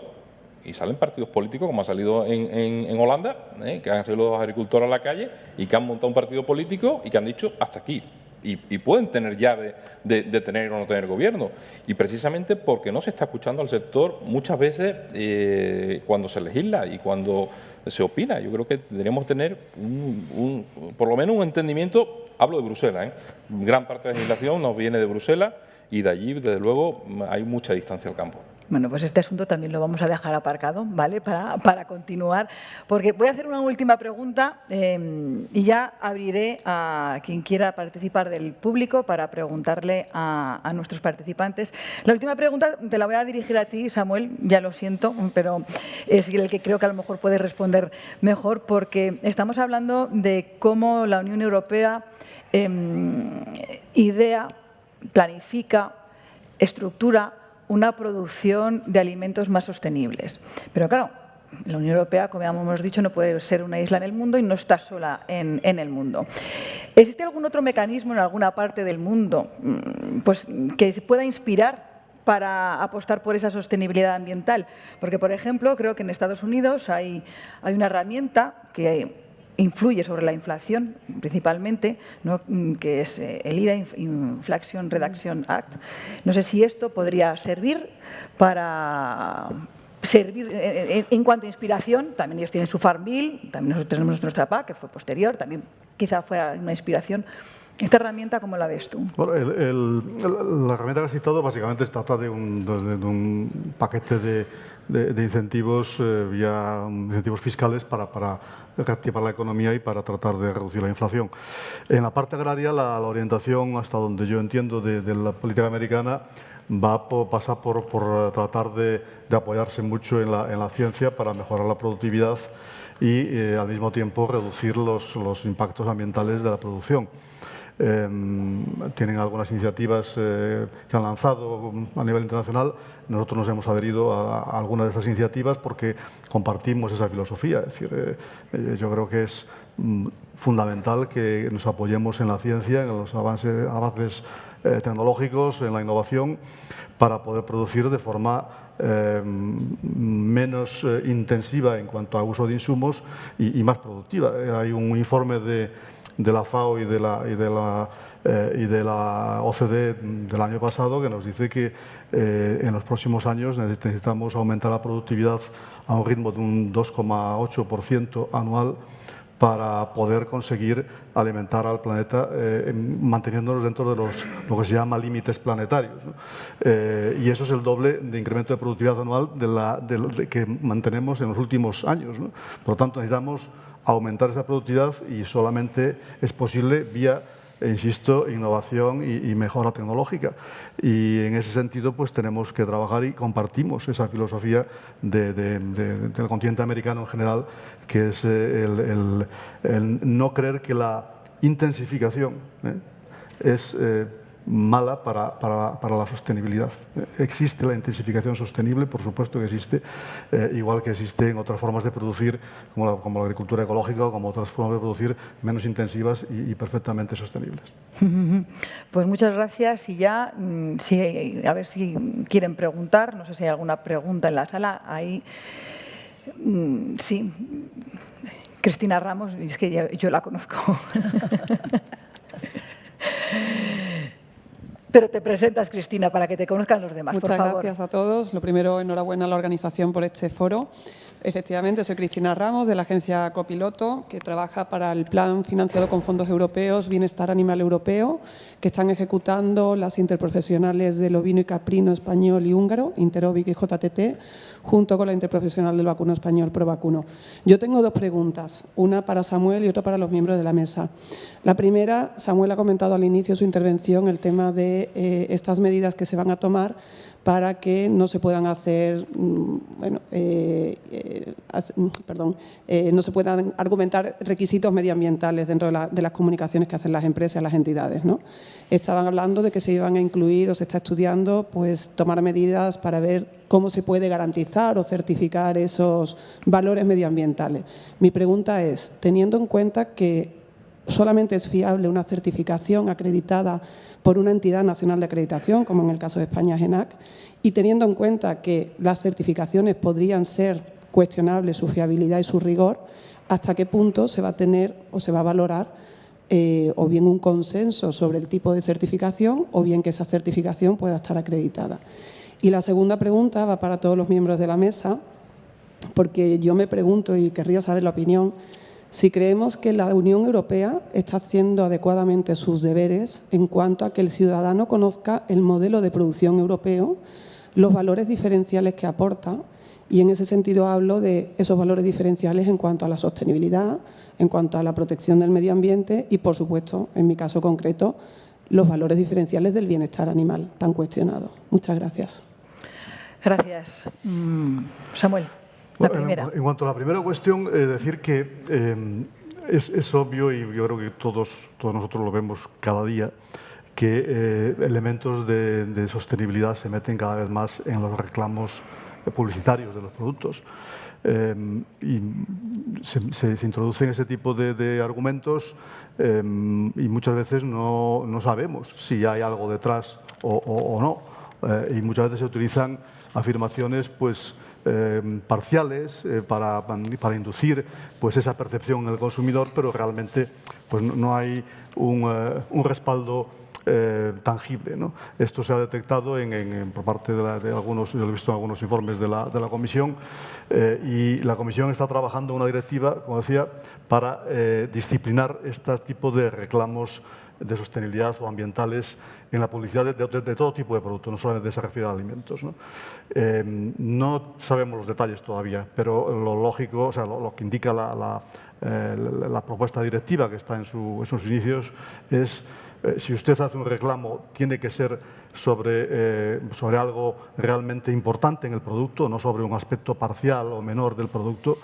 y salen partidos políticos, como ha salido en Holanda, que han salido los agricultores a la calle y que han montado un partido político y que han dicho hasta aquí. Y pueden tener ya de tener o no tener gobierno. Y precisamente porque no se está escuchando al sector muchas veces cuando se legisla y cuando se opina. Yo creo que deberíamos tener por lo menos un entendimiento, hablo de Bruselas, gran parte de la legislación nos viene de Bruselas y de allí, desde luego, hay mucha distancia al campo. Bueno, pues este asunto también lo vamos a dejar aparcado, ¿vale?, para continuar, porque voy a hacer una última pregunta y ya abriré a quien quiera participar del público para preguntarle a nuestros participantes. La última pregunta te la voy a dirigir a ti, Samuel, ya lo siento, pero es el que creo que a lo mejor puede responder mejor, porque estamos hablando de cómo la Unión Europea idea, planifica, estructura una producción de alimentos más sostenibles. Pero claro, la Unión Europea, como ya hemos dicho, no puede ser una isla en el mundo y no está sola en el mundo. ¿Existe algún otro mecanismo en alguna parte del mundo pues, que se pueda inspirar para apostar por esa sostenibilidad ambiental? Porque, por ejemplo, creo que en Estados Unidos hay una herramienta que influye sobre la inflación, principalmente, ¿no?, que es el IRA, Inflation Reduction Act. No sé si esto podría servir en cuanto a inspiración. También ellos tienen su Farm Bill, también nosotros tenemos nuestra PAC, que fue posterior, también quizá fue una inspiración. ¿Esta herramienta cómo la ves tú? Bueno, la herramienta que has citado básicamente se trata de un paquete de incentivos vía incentivos fiscales para reactivar la economía y para tratar de reducir la inflación. En la parte agraria, la orientación, hasta donde yo entiendo, de la política americana pasa por tratar de apoyarse mucho en la ciencia para mejorar la productividad y al mismo tiempo reducir los impactos ambientales de la producción. Tienen algunas iniciativas que han lanzado a nivel internacional. Nosotros nos hemos adherido a algunas de esas iniciativas porque compartimos esa filosofía. Es decir, yo creo que es fundamental que nos apoyemos en la ciencia, en los avances tecnológicos, en la innovación, para poder producir de forma menos intensiva en cuanto a uso de insumos y más productiva. Hay un informe de la FAO y de la OCDE del año pasado que nos dice que en los próximos años necesitamos aumentar la productividad a un ritmo de un 2,8% anual para poder conseguir alimentar al planeta manteniéndonos dentro de lo que se llama límites planetarios, ¿no? Y eso es el doble de incremento de productividad anual que mantenemos en los últimos años, ¿no? Por lo tanto, necesitamos aumentar esa productividad y solamente es posible vía, insisto, innovación y mejora tecnológica. Y en ese sentido, pues tenemos que trabajar y compartimos esa filosofía del continente americano en general, que es el no creer que la intensificación es mala para la sostenibilidad. Existe la intensificación sostenible, por supuesto que existe, igual que existen otras formas de producir, como la agricultura ecológica o como otras formas de producir menos intensivas y perfectamente sostenibles. Pues muchas gracias y ya, a ver si quieren preguntar, no sé si hay alguna pregunta en la sala. Ahí, sí, Cristina Ramos, es que yo la conozco. Pero te presentas, Cristina, para que te conozcan los demás, Muchas por favor. gracias a todos. Lo primero, enhorabuena a la organización por este foro. Efectivamente, soy Cristina Ramos, de la agencia Copiloto, que trabaja para el plan financiado con fondos europeos Bienestar Animal Europeo, que están ejecutando las interprofesionales del ovino y caprino español y húngaro, Interovic y JTT, junto con la interprofesional del vacuno español, Provacuno. Yo tengo dos preguntas, una para Samuel y otra para los miembros de la mesa. La primera, Samuel ha comentado al inicio de su intervención el tema de estas medidas que se van a tomar para que no se puedan hacer, no se puedan argumentar requisitos medioambientales dentro de las comunicaciones que hacen las empresas, las entidades, ¿no? Estaban hablando de que se iban a incluir o se está estudiando, pues, tomar medidas para ver cómo se puede garantizar o certificar esos valores medioambientales. Mi pregunta es, teniendo en cuenta que solamente es fiable una certificación acreditada por una entidad nacional de acreditación, como en el caso de España, GENAC, y teniendo en cuenta que las certificaciones podrían ser cuestionables, su fiabilidad y su rigor, ¿hasta qué punto se va a tener o se va a valorar o bien un consenso sobre el tipo de certificación o bien que esa certificación pueda estar acreditada? Y la segunda pregunta va para todos los miembros de la mesa, porque yo me pregunto y querría saber la opinión, si creemos que la Unión Europea está haciendo adecuadamente sus deberes en cuanto a que el ciudadano conozca el modelo de producción europeo, los valores diferenciales que aporta, y en ese sentido hablo de esos valores diferenciales en cuanto a la sostenibilidad, en cuanto a la protección del medio ambiente y, por supuesto, en mi caso concreto, los valores diferenciales del bienestar animal tan cuestionado. Muchas gracias. Gracias. Samuel. La primera. En cuanto a la primera cuestión, decir que es obvio, y yo creo que todos nosotros lo vemos cada día, que elementos de sostenibilidad se meten cada vez más en los reclamos publicitarios de los productos. Y se introducen ese tipo de argumentos y muchas veces no sabemos si hay algo detrás o no. Y muchas veces se utilizan afirmaciones, pues, parciales para inducir, pues, esa percepción en el consumidor, pero realmente, pues, no hay un respaldo tangible, ¿no? Esto se ha detectado por parte de algunos, yo lo he visto en algunos informes de la Comisión, y la Comisión está trabajando en una directiva, como decía, para disciplinar este tipo de reclamos de sostenibilidad o ambientales en la publicidad de todo tipo de productos, no solamente se refiere a alimentos, ¿no? No sabemos los detalles todavía, pero lo lógico, o sea, lo que indica la propuesta directiva que está en sus inicios es, si usted hace un reclamo, tiene que ser sobre algo realmente importante en el producto, no sobre un aspecto parcial o menor del producto,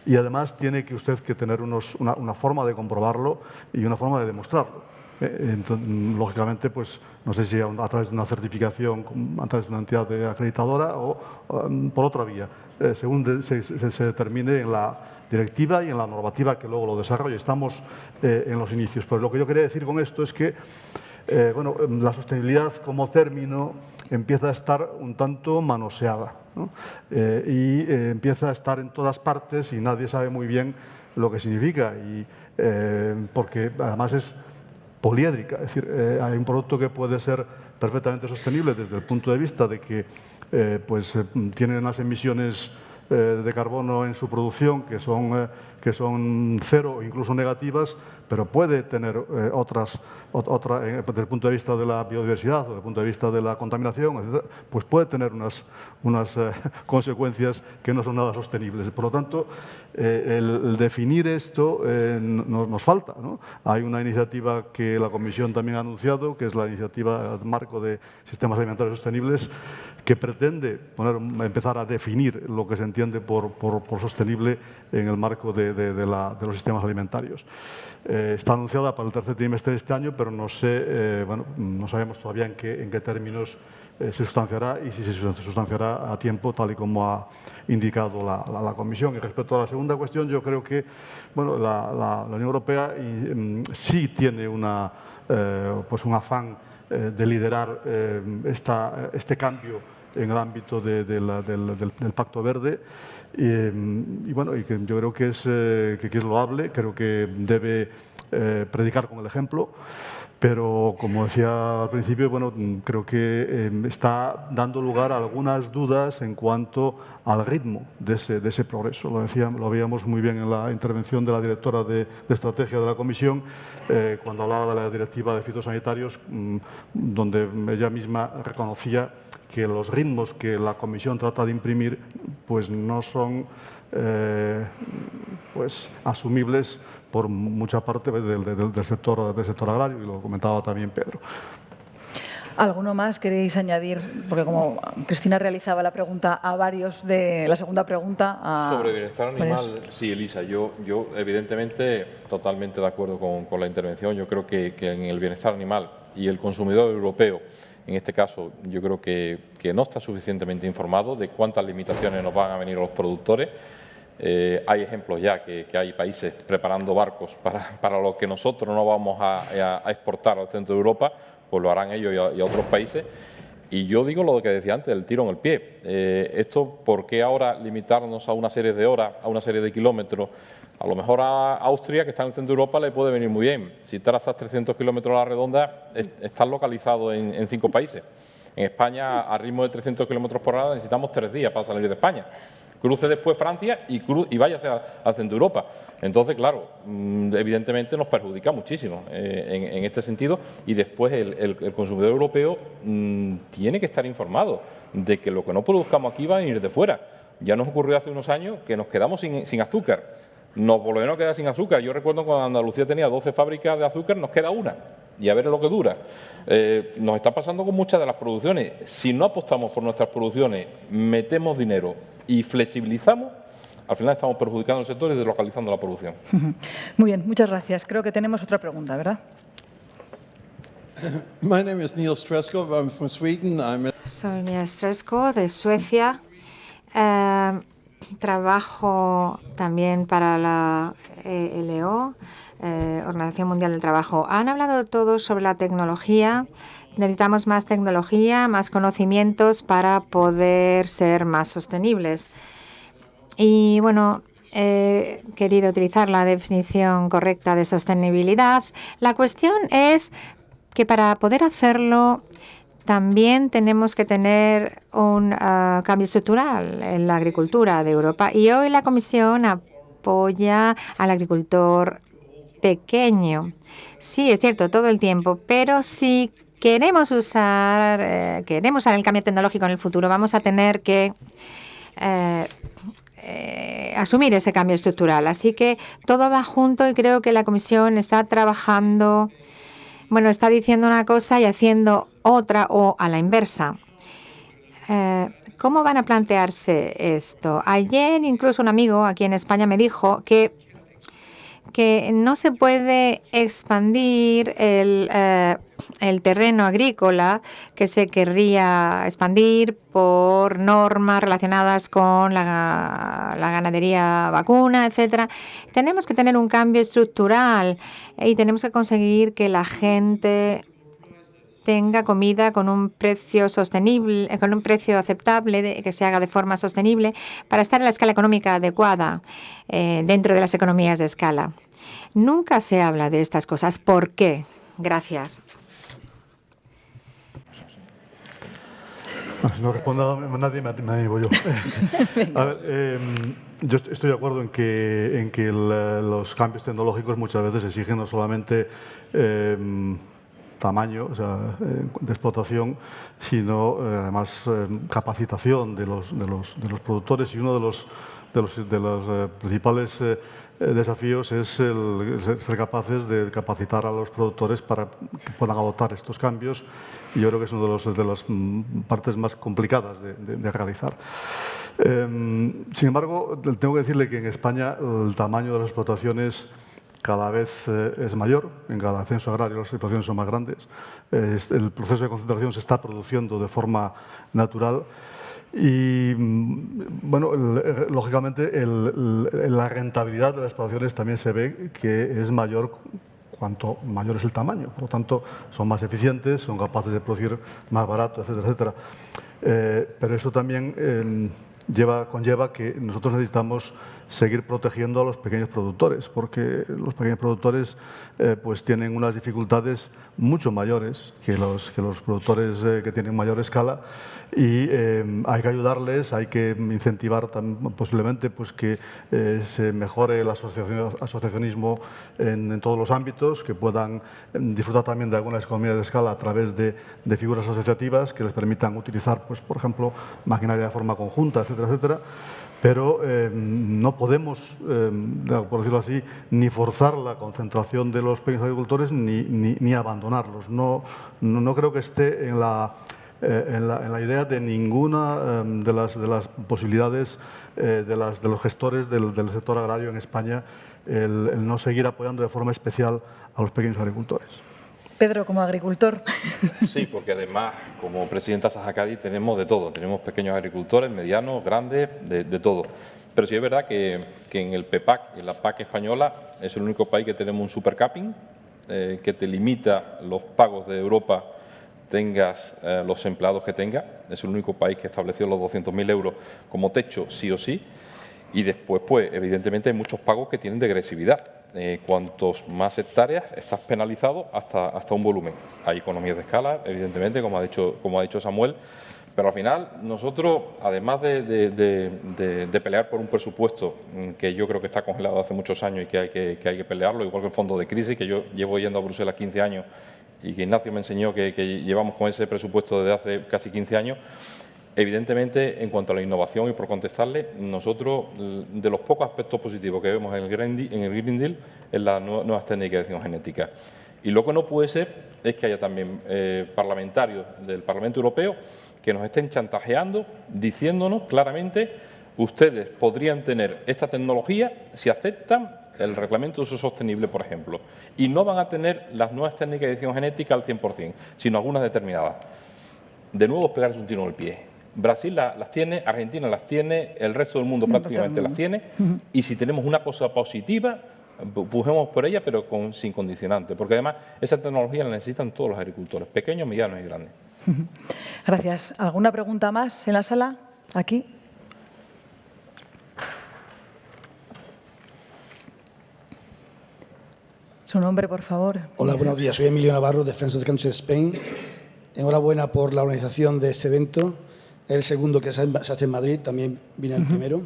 y además tiene que usted tener una forma de comprobarlo y una forma de demostrarlo. Entonces, lógicamente, pues, no sé si a través de una certificación, a través de una entidad acreditadora o por otra vía, según se determine en la directiva y en la normativa que luego lo desarrolle. Estamos en los inicios. Pero lo que yo quería decir con esto es que la sostenibilidad como término empieza a estar un tanto manoseada, ¿no? Y empieza a estar en todas partes y nadie sabe muy bien lo que significa, porque además es poliédrica, es decir, hay un producto que puede ser perfectamente sostenible desde el punto de vista de que tiene unas emisiones de carbono en su producción que son cero o incluso negativas, pero puede tener desde el punto de vista de la biodiversidad o desde el punto de vista de la contaminación, etcétera, pues puede tener unas consecuencias que no son nada sostenibles. Por lo tanto, el definir esto nos falta, ¿no? Hay una iniciativa que la Comisión también ha anunciado, que es la iniciativa marco de sistemas alimentarios sostenibles, que pretende empezar a definir lo que se entiende por sostenible en el marco de de los sistemas alimentarios. Está anunciada para el tercer trimestre de este año, pero no sé, no sabemos todavía en qué términos se sustanciará y si se sustanciará a tiempo, tal y como ha indicado la Comisión. Y respecto a la segunda cuestión, yo creo que la Unión Europea sí tiene un afán de liderar este cambio en el ámbito del Pacto Verde. Y que yo creo que es loable, creo que debe predicar con el ejemplo, pero como decía al principio, creo que está dando lugar a algunas dudas en cuanto al ritmo de ese progreso. Lo veíamos muy bien en la intervención de la directora de Estrategia de la Comisión, cuando hablaba de la directiva de fitosanitarios, donde ella misma reconocía que los ritmos que la Comisión trata de imprimir pues no son asumibles por mucha parte del sector agrario, y lo comentaba también Pedro. ¿Alguno más queréis añadir? Porque como Cristina realizaba la pregunta a varios de la segunda pregunta. Sobre bienestar animal, sí, Elisa, yo evidentemente totalmente de acuerdo con la intervención. Yo creo que en el bienestar animal y el consumidor europeo, en este caso, yo creo que no está suficientemente informado de cuántas limitaciones nos van a venir a los productores. Hay ejemplos ya que hay países preparando barcos para lo que nosotros no vamos a exportar al centro de Europa, pues lo harán ellos y a otros países. Y yo digo lo que decía antes, el tiro en el pie. Esto, ¿por qué ahora limitarnos a una serie de horas, a una serie de kilómetros? A lo mejor a Austria, que está en el centro de Europa, le puede venir muy bien. Si trazas 300 kilómetros a la redonda, estás localizado en 5 países. En España, a ritmo de 300 kilómetros por hora, necesitamos 3 días para salir de España. Cruce después Francia y váyase al centro de Europa. Entonces, claro, evidentemente nos perjudica muchísimo en este sentido, y después el consumidor europeo tiene que estar informado de que lo que no produzcamos aquí va a venir de fuera. Ya nos ocurrió hace unos años que nos quedamos sin azúcar. Nos volvemos a quedar sin azúcar. Yo recuerdo cuando Andalucía tenía 12 fábricas de azúcar, nos queda una. Y a ver lo que dura. Nos está pasando con muchas de las producciones. Si no apostamos por nuestras producciones, metemos dinero y flexibilizamos, al final estamos perjudicando el sector y deslocalizando la producción. Muy bien, muchas gracias. Creo que tenemos otra pregunta, ¿verdad? My name is Niels Stresko. I'm from Sweden. Soy Niels Stresko de Suecia. Trabajo también para la LO, Organización Mundial del Trabajo. Han hablado todos sobre la tecnología. Necesitamos más tecnología, más conocimientos para poder ser más sostenibles. Y bueno, he querido utilizar la definición correcta de sostenibilidad. La cuestión es que para poder hacerlo también tenemos que tener un cambio estructural en la agricultura de Europa. Y hoy la Comisión apoya al agricultor pequeño. Sí, es cierto, todo el tiempo, pero si queremos usar el cambio tecnológico en el futuro, vamos a tener que asumir ese cambio estructural. Así que todo va junto y creo que la Comisión está trabajando, está diciendo una cosa y haciendo otra, o a la inversa. ¿Cómo van a plantearse esto? Ayer incluso un amigo aquí en España me dijo que no se puede expandir el terreno agrícola que se querría expandir por normas relacionadas con la ganadería vacuna, etcétera. Tenemos que tener un cambio estructural y tenemos que conseguir que la gente tenga comida con un precio sostenible, con un precio aceptable, que se haga de forma sostenible, para estar en la escala económica adecuada dentro de las economías de escala. Nunca se habla de estas cosas. ¿Por qué? Gracias. No responda nadie, me animo yo. A ver, yo estoy de acuerdo en que los cambios tecnológicos muchas veces exigen no solamente tamaño, de explotación, sino además capacitación de los productores, y uno de los principales desafíos es ser capaces de capacitar a los productores para que puedan adoptar estos cambios, y yo creo que es una de las partes más complicadas de realizar. Sin embargo, tengo que decirle que en España el tamaño de las explotaciones cada vez es mayor. En cada censo agrario las explotaciones son más grandes. El proceso de concentración se está produciendo de forma natural. Y, bueno, lógicamente, la rentabilidad de las explotaciones también se ve que es mayor cuanto mayor es el tamaño. Por lo tanto, son más eficientes, son capaces de producir más barato, etcétera, etcétera. Pero eso también conlleva que nosotros necesitamos seguir protegiendo a los pequeños productores, porque los pequeños productores pues tienen unas dificultades mucho mayores que los productores que tienen mayor escala, y hay que ayudarles, hay que incentivar posiblemente pues que se mejore el asociacionismo en todos los ámbitos, que puedan disfrutar también de algunas economías de escala a través de figuras asociativas que les permitan utilizar, pues, por ejemplo, maquinaria de forma conjunta, etcétera, etcétera. Pero no podemos, por decirlo así, ni forzar la concentración de los pequeños agricultores ni abandonarlos. No creo que esté en la idea de ninguna de las posibilidades de los gestores del sector agrario en España el no seguir apoyando de forma especial a los pequeños agricultores. Pedro, como agricultor. Sí, porque además, como presidenta Saja Cádiz, tenemos de todo. Tenemos pequeños agricultores, medianos, grandes, de todo. Pero sí es verdad que en el PEPAC, en la PAC española, es el único país que tenemos un supercapping, que te limita los pagos de Europa, tengas los empleados que tengas. Es el único país que estableció los 200.000 euros como techo, sí o sí. Y después, pues, evidentemente, hay muchos pagos que tienen degresividad. Cuantos más hectáreas, estás penalizado hasta un volumen. Hay economías de escala, evidentemente, como ha dicho Samuel, pero al final nosotros, además de pelear por un presupuesto que yo creo que está congelado hace muchos años y que hay que pelearlo, igual que el fondo de crisis, que yo llevo yendo a Bruselas 15 años y que Ignacio me enseñó que llevamos con ese presupuesto desde hace casi 15 años, evidentemente, en cuanto a la innovación, y por contestarle, nosotros, de los pocos aspectos positivos que vemos en el Green Deal, es las nuevas técnicas de edición genética. Y lo que no puede ser es que haya también parlamentarios del Parlamento Europeo que nos estén chantajeando, diciéndonos claramente, ustedes podrían tener esta tecnología si aceptan el reglamento de uso sostenible, por ejemplo, y no van a tener las nuevas técnicas de edición genética al 100%, sino algunas determinadas. De nuevo, es pegarles un tiro en el pie. Brasil las tiene, Argentina las tiene, el resto del mundo prácticamente las tiene, y si tenemos una cosa positiva, pujemos por ella, pero sin condicionante, porque además esa tecnología la necesitan todos los agricultores, pequeños, medianos y grandes. Gracias. ¿Alguna pregunta más en la sala? Aquí. Su nombre, por favor. Hola, buenos días. Soy Emilio Navarro, de Friends of the Country Spain. Enhorabuena por la organización de este evento. Es el segundo que se hace en Madrid, también vine el primero.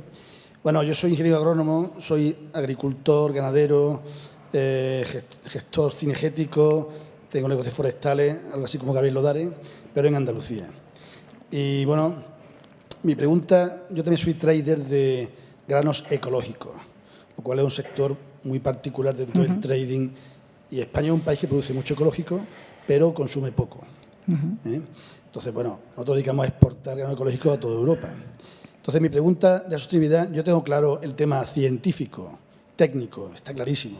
Bueno, yo soy ingeniero agrónomo, soy agricultor, ganadero, gestor cinegético, tengo negocios forestales, algo así como Gabriel Lodare, pero en Andalucía. Y bueno, mi pregunta, yo también soy trader de granos ecológicos, lo cual es un sector muy particular dentro del trading, y España es un país que produce mucho ecológico, pero consume poco. Entonces, bueno, nosotros dedicamos a exportar grano ecológico a toda Europa. Entonces, mi pregunta de la sostenibilidad, yo tengo claro el tema científico, técnico, está clarísimo.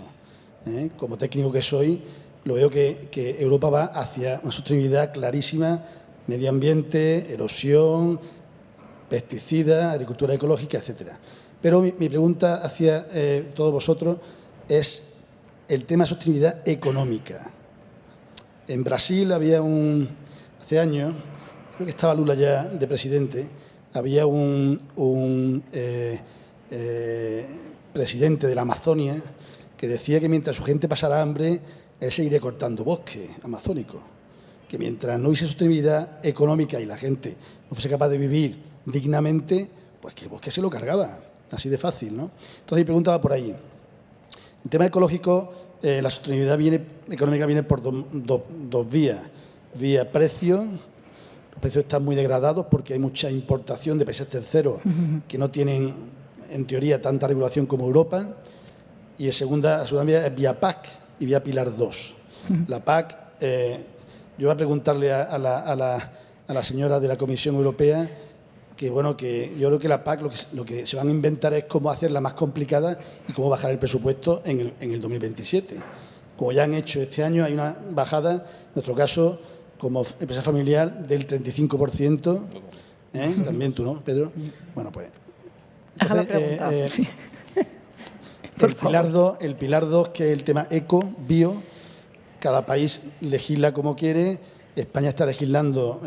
Como técnico que soy, lo veo que Europa va hacia una sostenibilidad clarísima, medio ambiente, erosión, pesticidas, agricultura ecológica, etcétera. Pero mi pregunta hacia todos vosotros es el tema de sostenibilidad económica. En Brasil había hace años, creo que estaba Lula ya de presidente, había un presidente de la Amazonia que decía que mientras su gente pasara hambre, él seguiría cortando bosque amazónico, que mientras no hubiese sostenibilidad económica y la gente no fuese capaz de vivir dignamente, pues que el bosque se lo cargaba, así de fácil, ¿no? Entonces mi pregunta va por ahí. En tema ecológico, la sostenibilidad económica viene por dos vías. Vía precio, los precios están muy degradados porque hay mucha importación de países terceros que no tienen, en teoría, tanta regulación como Europa. Y la segunda vía es vía PAC y vía Pilar 2. La PAC, yo voy a preguntarle a la señora de la Comisión Europea bueno, que yo creo que la PAC lo que se van a inventar es cómo hacerla más complicada y cómo bajar el presupuesto en el 2027. Como ya han hecho este año, hay una bajada, en nuestro caso, como empresa familiar, del 35%. También tú, ¿no, Pedro? Bueno, pues... Entonces, sí. el pilar 2, que es el tema eco, bio, cada país legisla como quiere. España está legislando,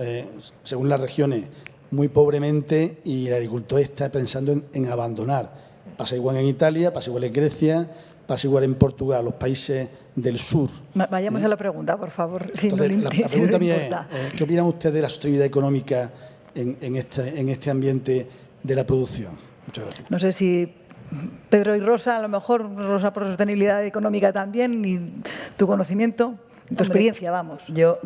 según las regiones, muy pobremente, y el agricultor está pensando en abandonar. Pasa igual en Italia, pasa igual en Grecia, pasa igual en Portugal, los países del sur. Vayamos a la pregunta, por favor. Entonces, la pregunta mía es, ¿qué opinan ustedes de la sostenibilidad económica en este ambiente de la producción? Muchas gracias. No sé si Pedro y Rosa, a lo mejor Rosa por sostenibilidad económica también, y tu conocimiento, tu experiencia, vamos. Yo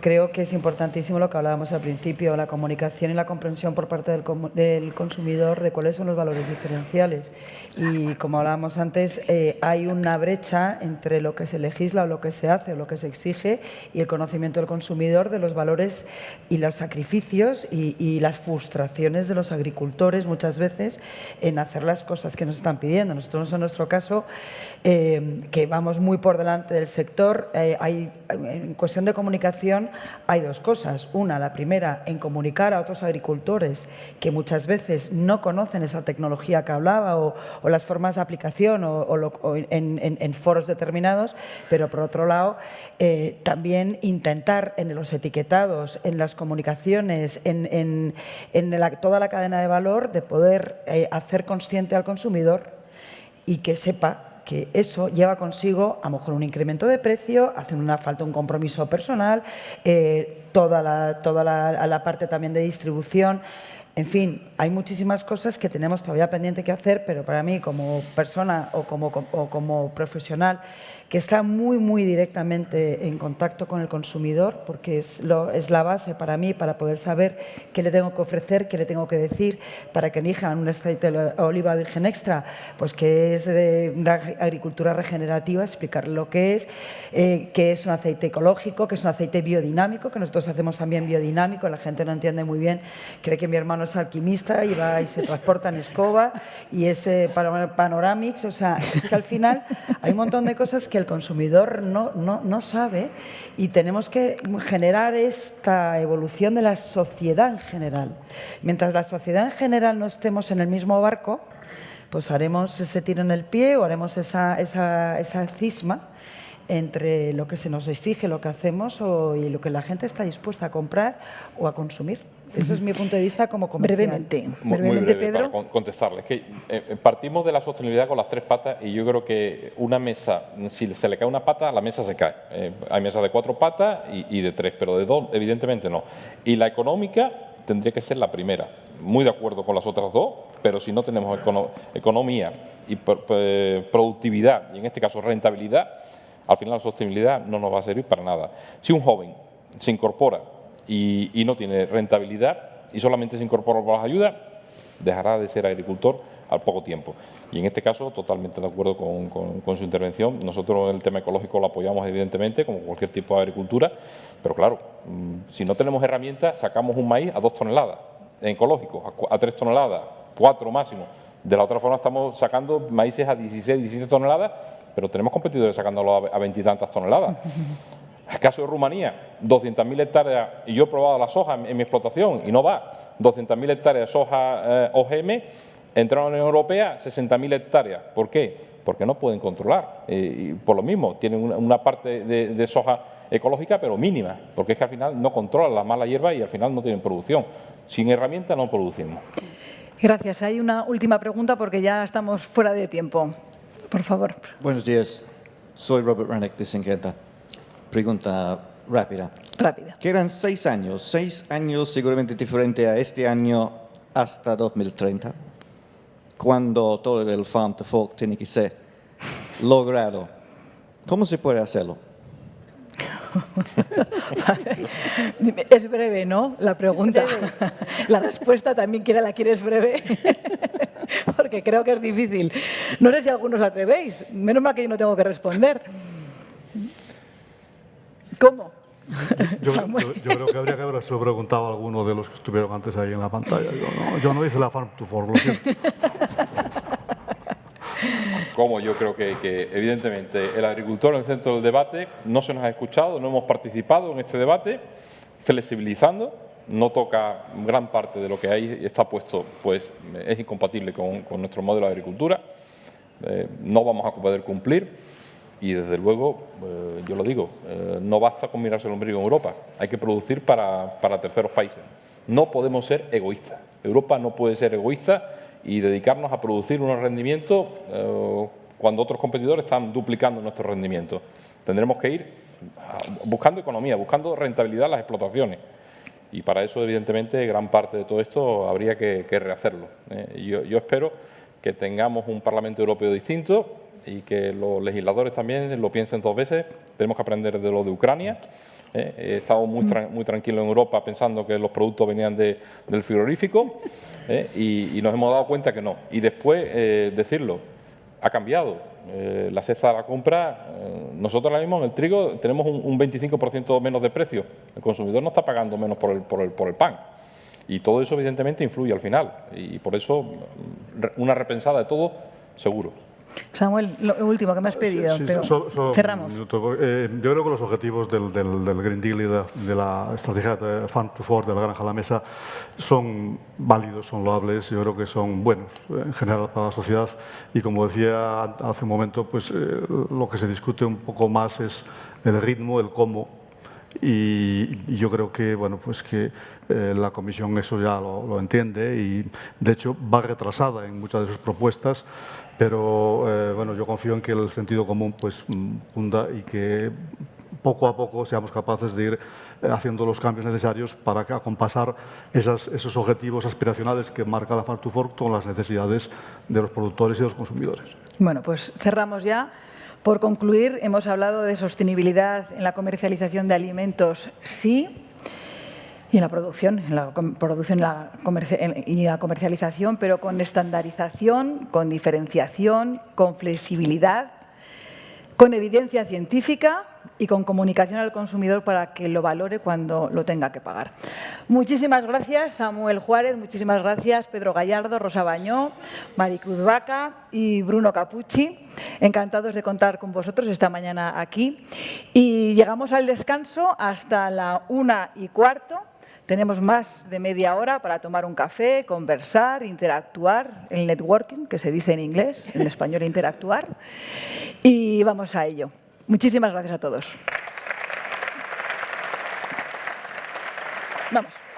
creo que es importantísimo lo que hablábamos al principio, la comunicación y la comprensión por parte del consumidor de cuáles son los valores diferenciales. Y como hablábamos antes, hay una brecha entre lo que se legisla o lo que se hace o lo que se exige y el conocimiento del consumidor de los valores y los sacrificios y las frustraciones de los agricultores muchas veces en hacer las cosas que nos están pidiendo. Nosotros, en nuestro caso, que vamos muy por delante del sector, en cuestión de comunicación hay dos cosas. Una, la primera, en comunicar a otros agricultores que muchas veces no conocen esa tecnología que hablaba o las formas de aplicación o en foros determinados, pero por otro lado también intentar en los etiquetados, en las comunicaciones, en toda la cadena de valor, de poder hacer consciente al consumidor y que sepa que eso lleva consigo a lo mejor un incremento de precio, hace una falta un compromiso personal, toda la parte también de distribución. En fin, hay muchísimas cosas que tenemos todavía pendiente que hacer, pero para mí como persona o como profesional que está muy directamente en contacto con el consumidor, porque es la base para mí para poder saber qué le tengo que ofrecer, qué le tengo que decir para que elijan un aceite de oliva virgen extra, pues que es de una agricultura regenerativa, explicar lo que es un aceite ecológico, que es un aceite biodinámico, que nosotros hacemos también biodinámico, la gente no entiende muy bien, cree que mi hermano es alquimista y va y se transporta en escoba y es Panoramix, o sea, es que al final hay un montón de cosas que el consumidor no sabe y tenemos que generar esta evolución de la sociedad en general. Mientras la sociedad en general no estemos en el mismo barco, pues haremos ese tiro en el pie o haremos esa cisma entre lo que se nos exige, lo que hacemos y lo que la gente está dispuesta a comprar o a consumir. Eso es mi punto de vista como comercial. Brevemente, Muy breve, Pedro. para contestarle. Es que partimos de la sostenibilidad con las tres patas y yo creo que una mesa, si se le cae una pata, la mesa se cae. Hay mesas de 4 patas y de 3, pero de 2 evidentemente no. Y la económica tendría que ser la primera. Muy de acuerdo con las otras dos, pero si no tenemos economía y productividad, y en este caso rentabilidad, al final la sostenibilidad no nos va a servir para nada. Si un joven se incorpora y no tiene rentabilidad y solamente se incorpora por las ayudas, dejará de ser agricultor al poco tiempo. Y en este caso, totalmente de acuerdo con su intervención. Nosotros en el tema ecológico lo apoyamos evidentemente, como cualquier tipo de agricultura, pero claro, si no tenemos herramientas, sacamos un maíz a 2 toneladas en ecológico, a 3 toneladas, 4 máximo. De la otra forma estamos sacando maíces a 16, 17 toneladas, pero tenemos competidores sacándolo a 20 y tantas toneladas. El caso de Rumanía, 200.000 hectáreas, y yo he probado la soja en mi explotación y no va, 200.000 hectáreas de soja OGM, entraron en la Unión Europea 60.000 hectáreas. ¿Por qué? Porque no pueden controlar. Y por lo mismo, tienen una parte de soja ecológica, pero mínima, porque es que al final no controlan la mala hierba y al final no tienen producción. Sin herramientas no producimos. Gracias. Hay una última pregunta porque ya estamos fuera de tiempo. Por favor. Buenos días. Soy Robert Rennick de Cinquenta. Pregunta rápida. Rápida. Quedan 6 años. 6 años seguramente diferente a este año hasta 2030, cuando todo el Farm to Fork tiene que ser logrado. ¿Cómo se puede hacerlo? Es breve, ¿no? La pregunta. La respuesta también la quieres breve, porque creo que es difícil. No sé si algunos atrevéis. Menos mal que yo no tengo que responder. ¿Cómo? Yo creo que habría que haberse preguntado a alguno de los que estuvieron antes ahí en la pantalla. Yo no hice la Farm to Fork, lo siento. Como yo creo que evidentemente el agricultor en el centro del debate no se nos ha escuchado, no hemos participado en este debate, flexibilizando, no toca gran parte de lo que ahí está puesto, pues es incompatible con nuestro modelo de agricultura, no vamos a poder cumplir. Y, desde luego, yo lo digo, no basta con mirarse el ombligo en Europa, hay que producir para terceros países. No podemos ser egoístas. Europa no puede ser egoísta y dedicarnos a producir unos rendimientos cuando otros competidores están duplicando nuestros rendimientos. Tendremos que ir buscando economía, buscando rentabilidad en las explotaciones. Y para eso, evidentemente, gran parte de todo esto habría que rehacerlo. Yo espero que tengamos un Parlamento Europeo distinto y que los legisladores también lo piensen 2 veces. Tenemos que aprender de lo de Ucrania. He estado muy tranquilo en Europa pensando que los productos venían del frigorífico y nos hemos dado cuenta que no. Y después decirlo, ha cambiado. La cesta de la compra, nosotros ahora mismo en el trigo tenemos un 25% menos de precio. El consumidor no está pagando menos por el pan. Y todo eso evidentemente influye al final. Y por eso una repensada de todo, seguro. Samuel, lo último que me has pedido, pero cerramos. Yo creo que los objetivos del Green Deal y de la estrategia de Farm to Fork, de la granja a la mesa, son válidos, son loables, yo creo que son buenos en general para la sociedad. Y como decía hace un momento, pues lo que se discute un poco más es el ritmo, el cómo. Y yo creo que, bueno, pues que la Comisión eso ya lo entiende y, de hecho, va retrasada en muchas de sus propuestas. Pero bueno, yo confío en que el sentido común pues funda y que poco a poco seamos capaces de ir haciendo los cambios necesarios para acompasar esos objetivos aspiracionales que marca la Farm to Fork con las necesidades de los productores y de los consumidores. Bueno, pues cerramos ya. Por concluir, hemos hablado de sostenibilidad en la comercialización de alimentos, sí. Y en la producción, y la comercialización, pero con estandarización, con diferenciación, con flexibilidad, con evidencia científica y con comunicación al consumidor para que lo valore cuando lo tenga que pagar. Muchísimas gracias, Samuel Juárez, muchísimas gracias, Pedro Gallardo, Rosa Bañó, Maricruz Vaca y Bruno Capucci. Encantados de contar con vosotros esta mañana aquí. Y llegamos al descanso hasta la 1:15. Tenemos más de media hora para tomar un café, conversar, interactuar, el networking, que se dice en inglés, en español interactuar, y vamos a ello. Muchísimas gracias a todos. Vamos.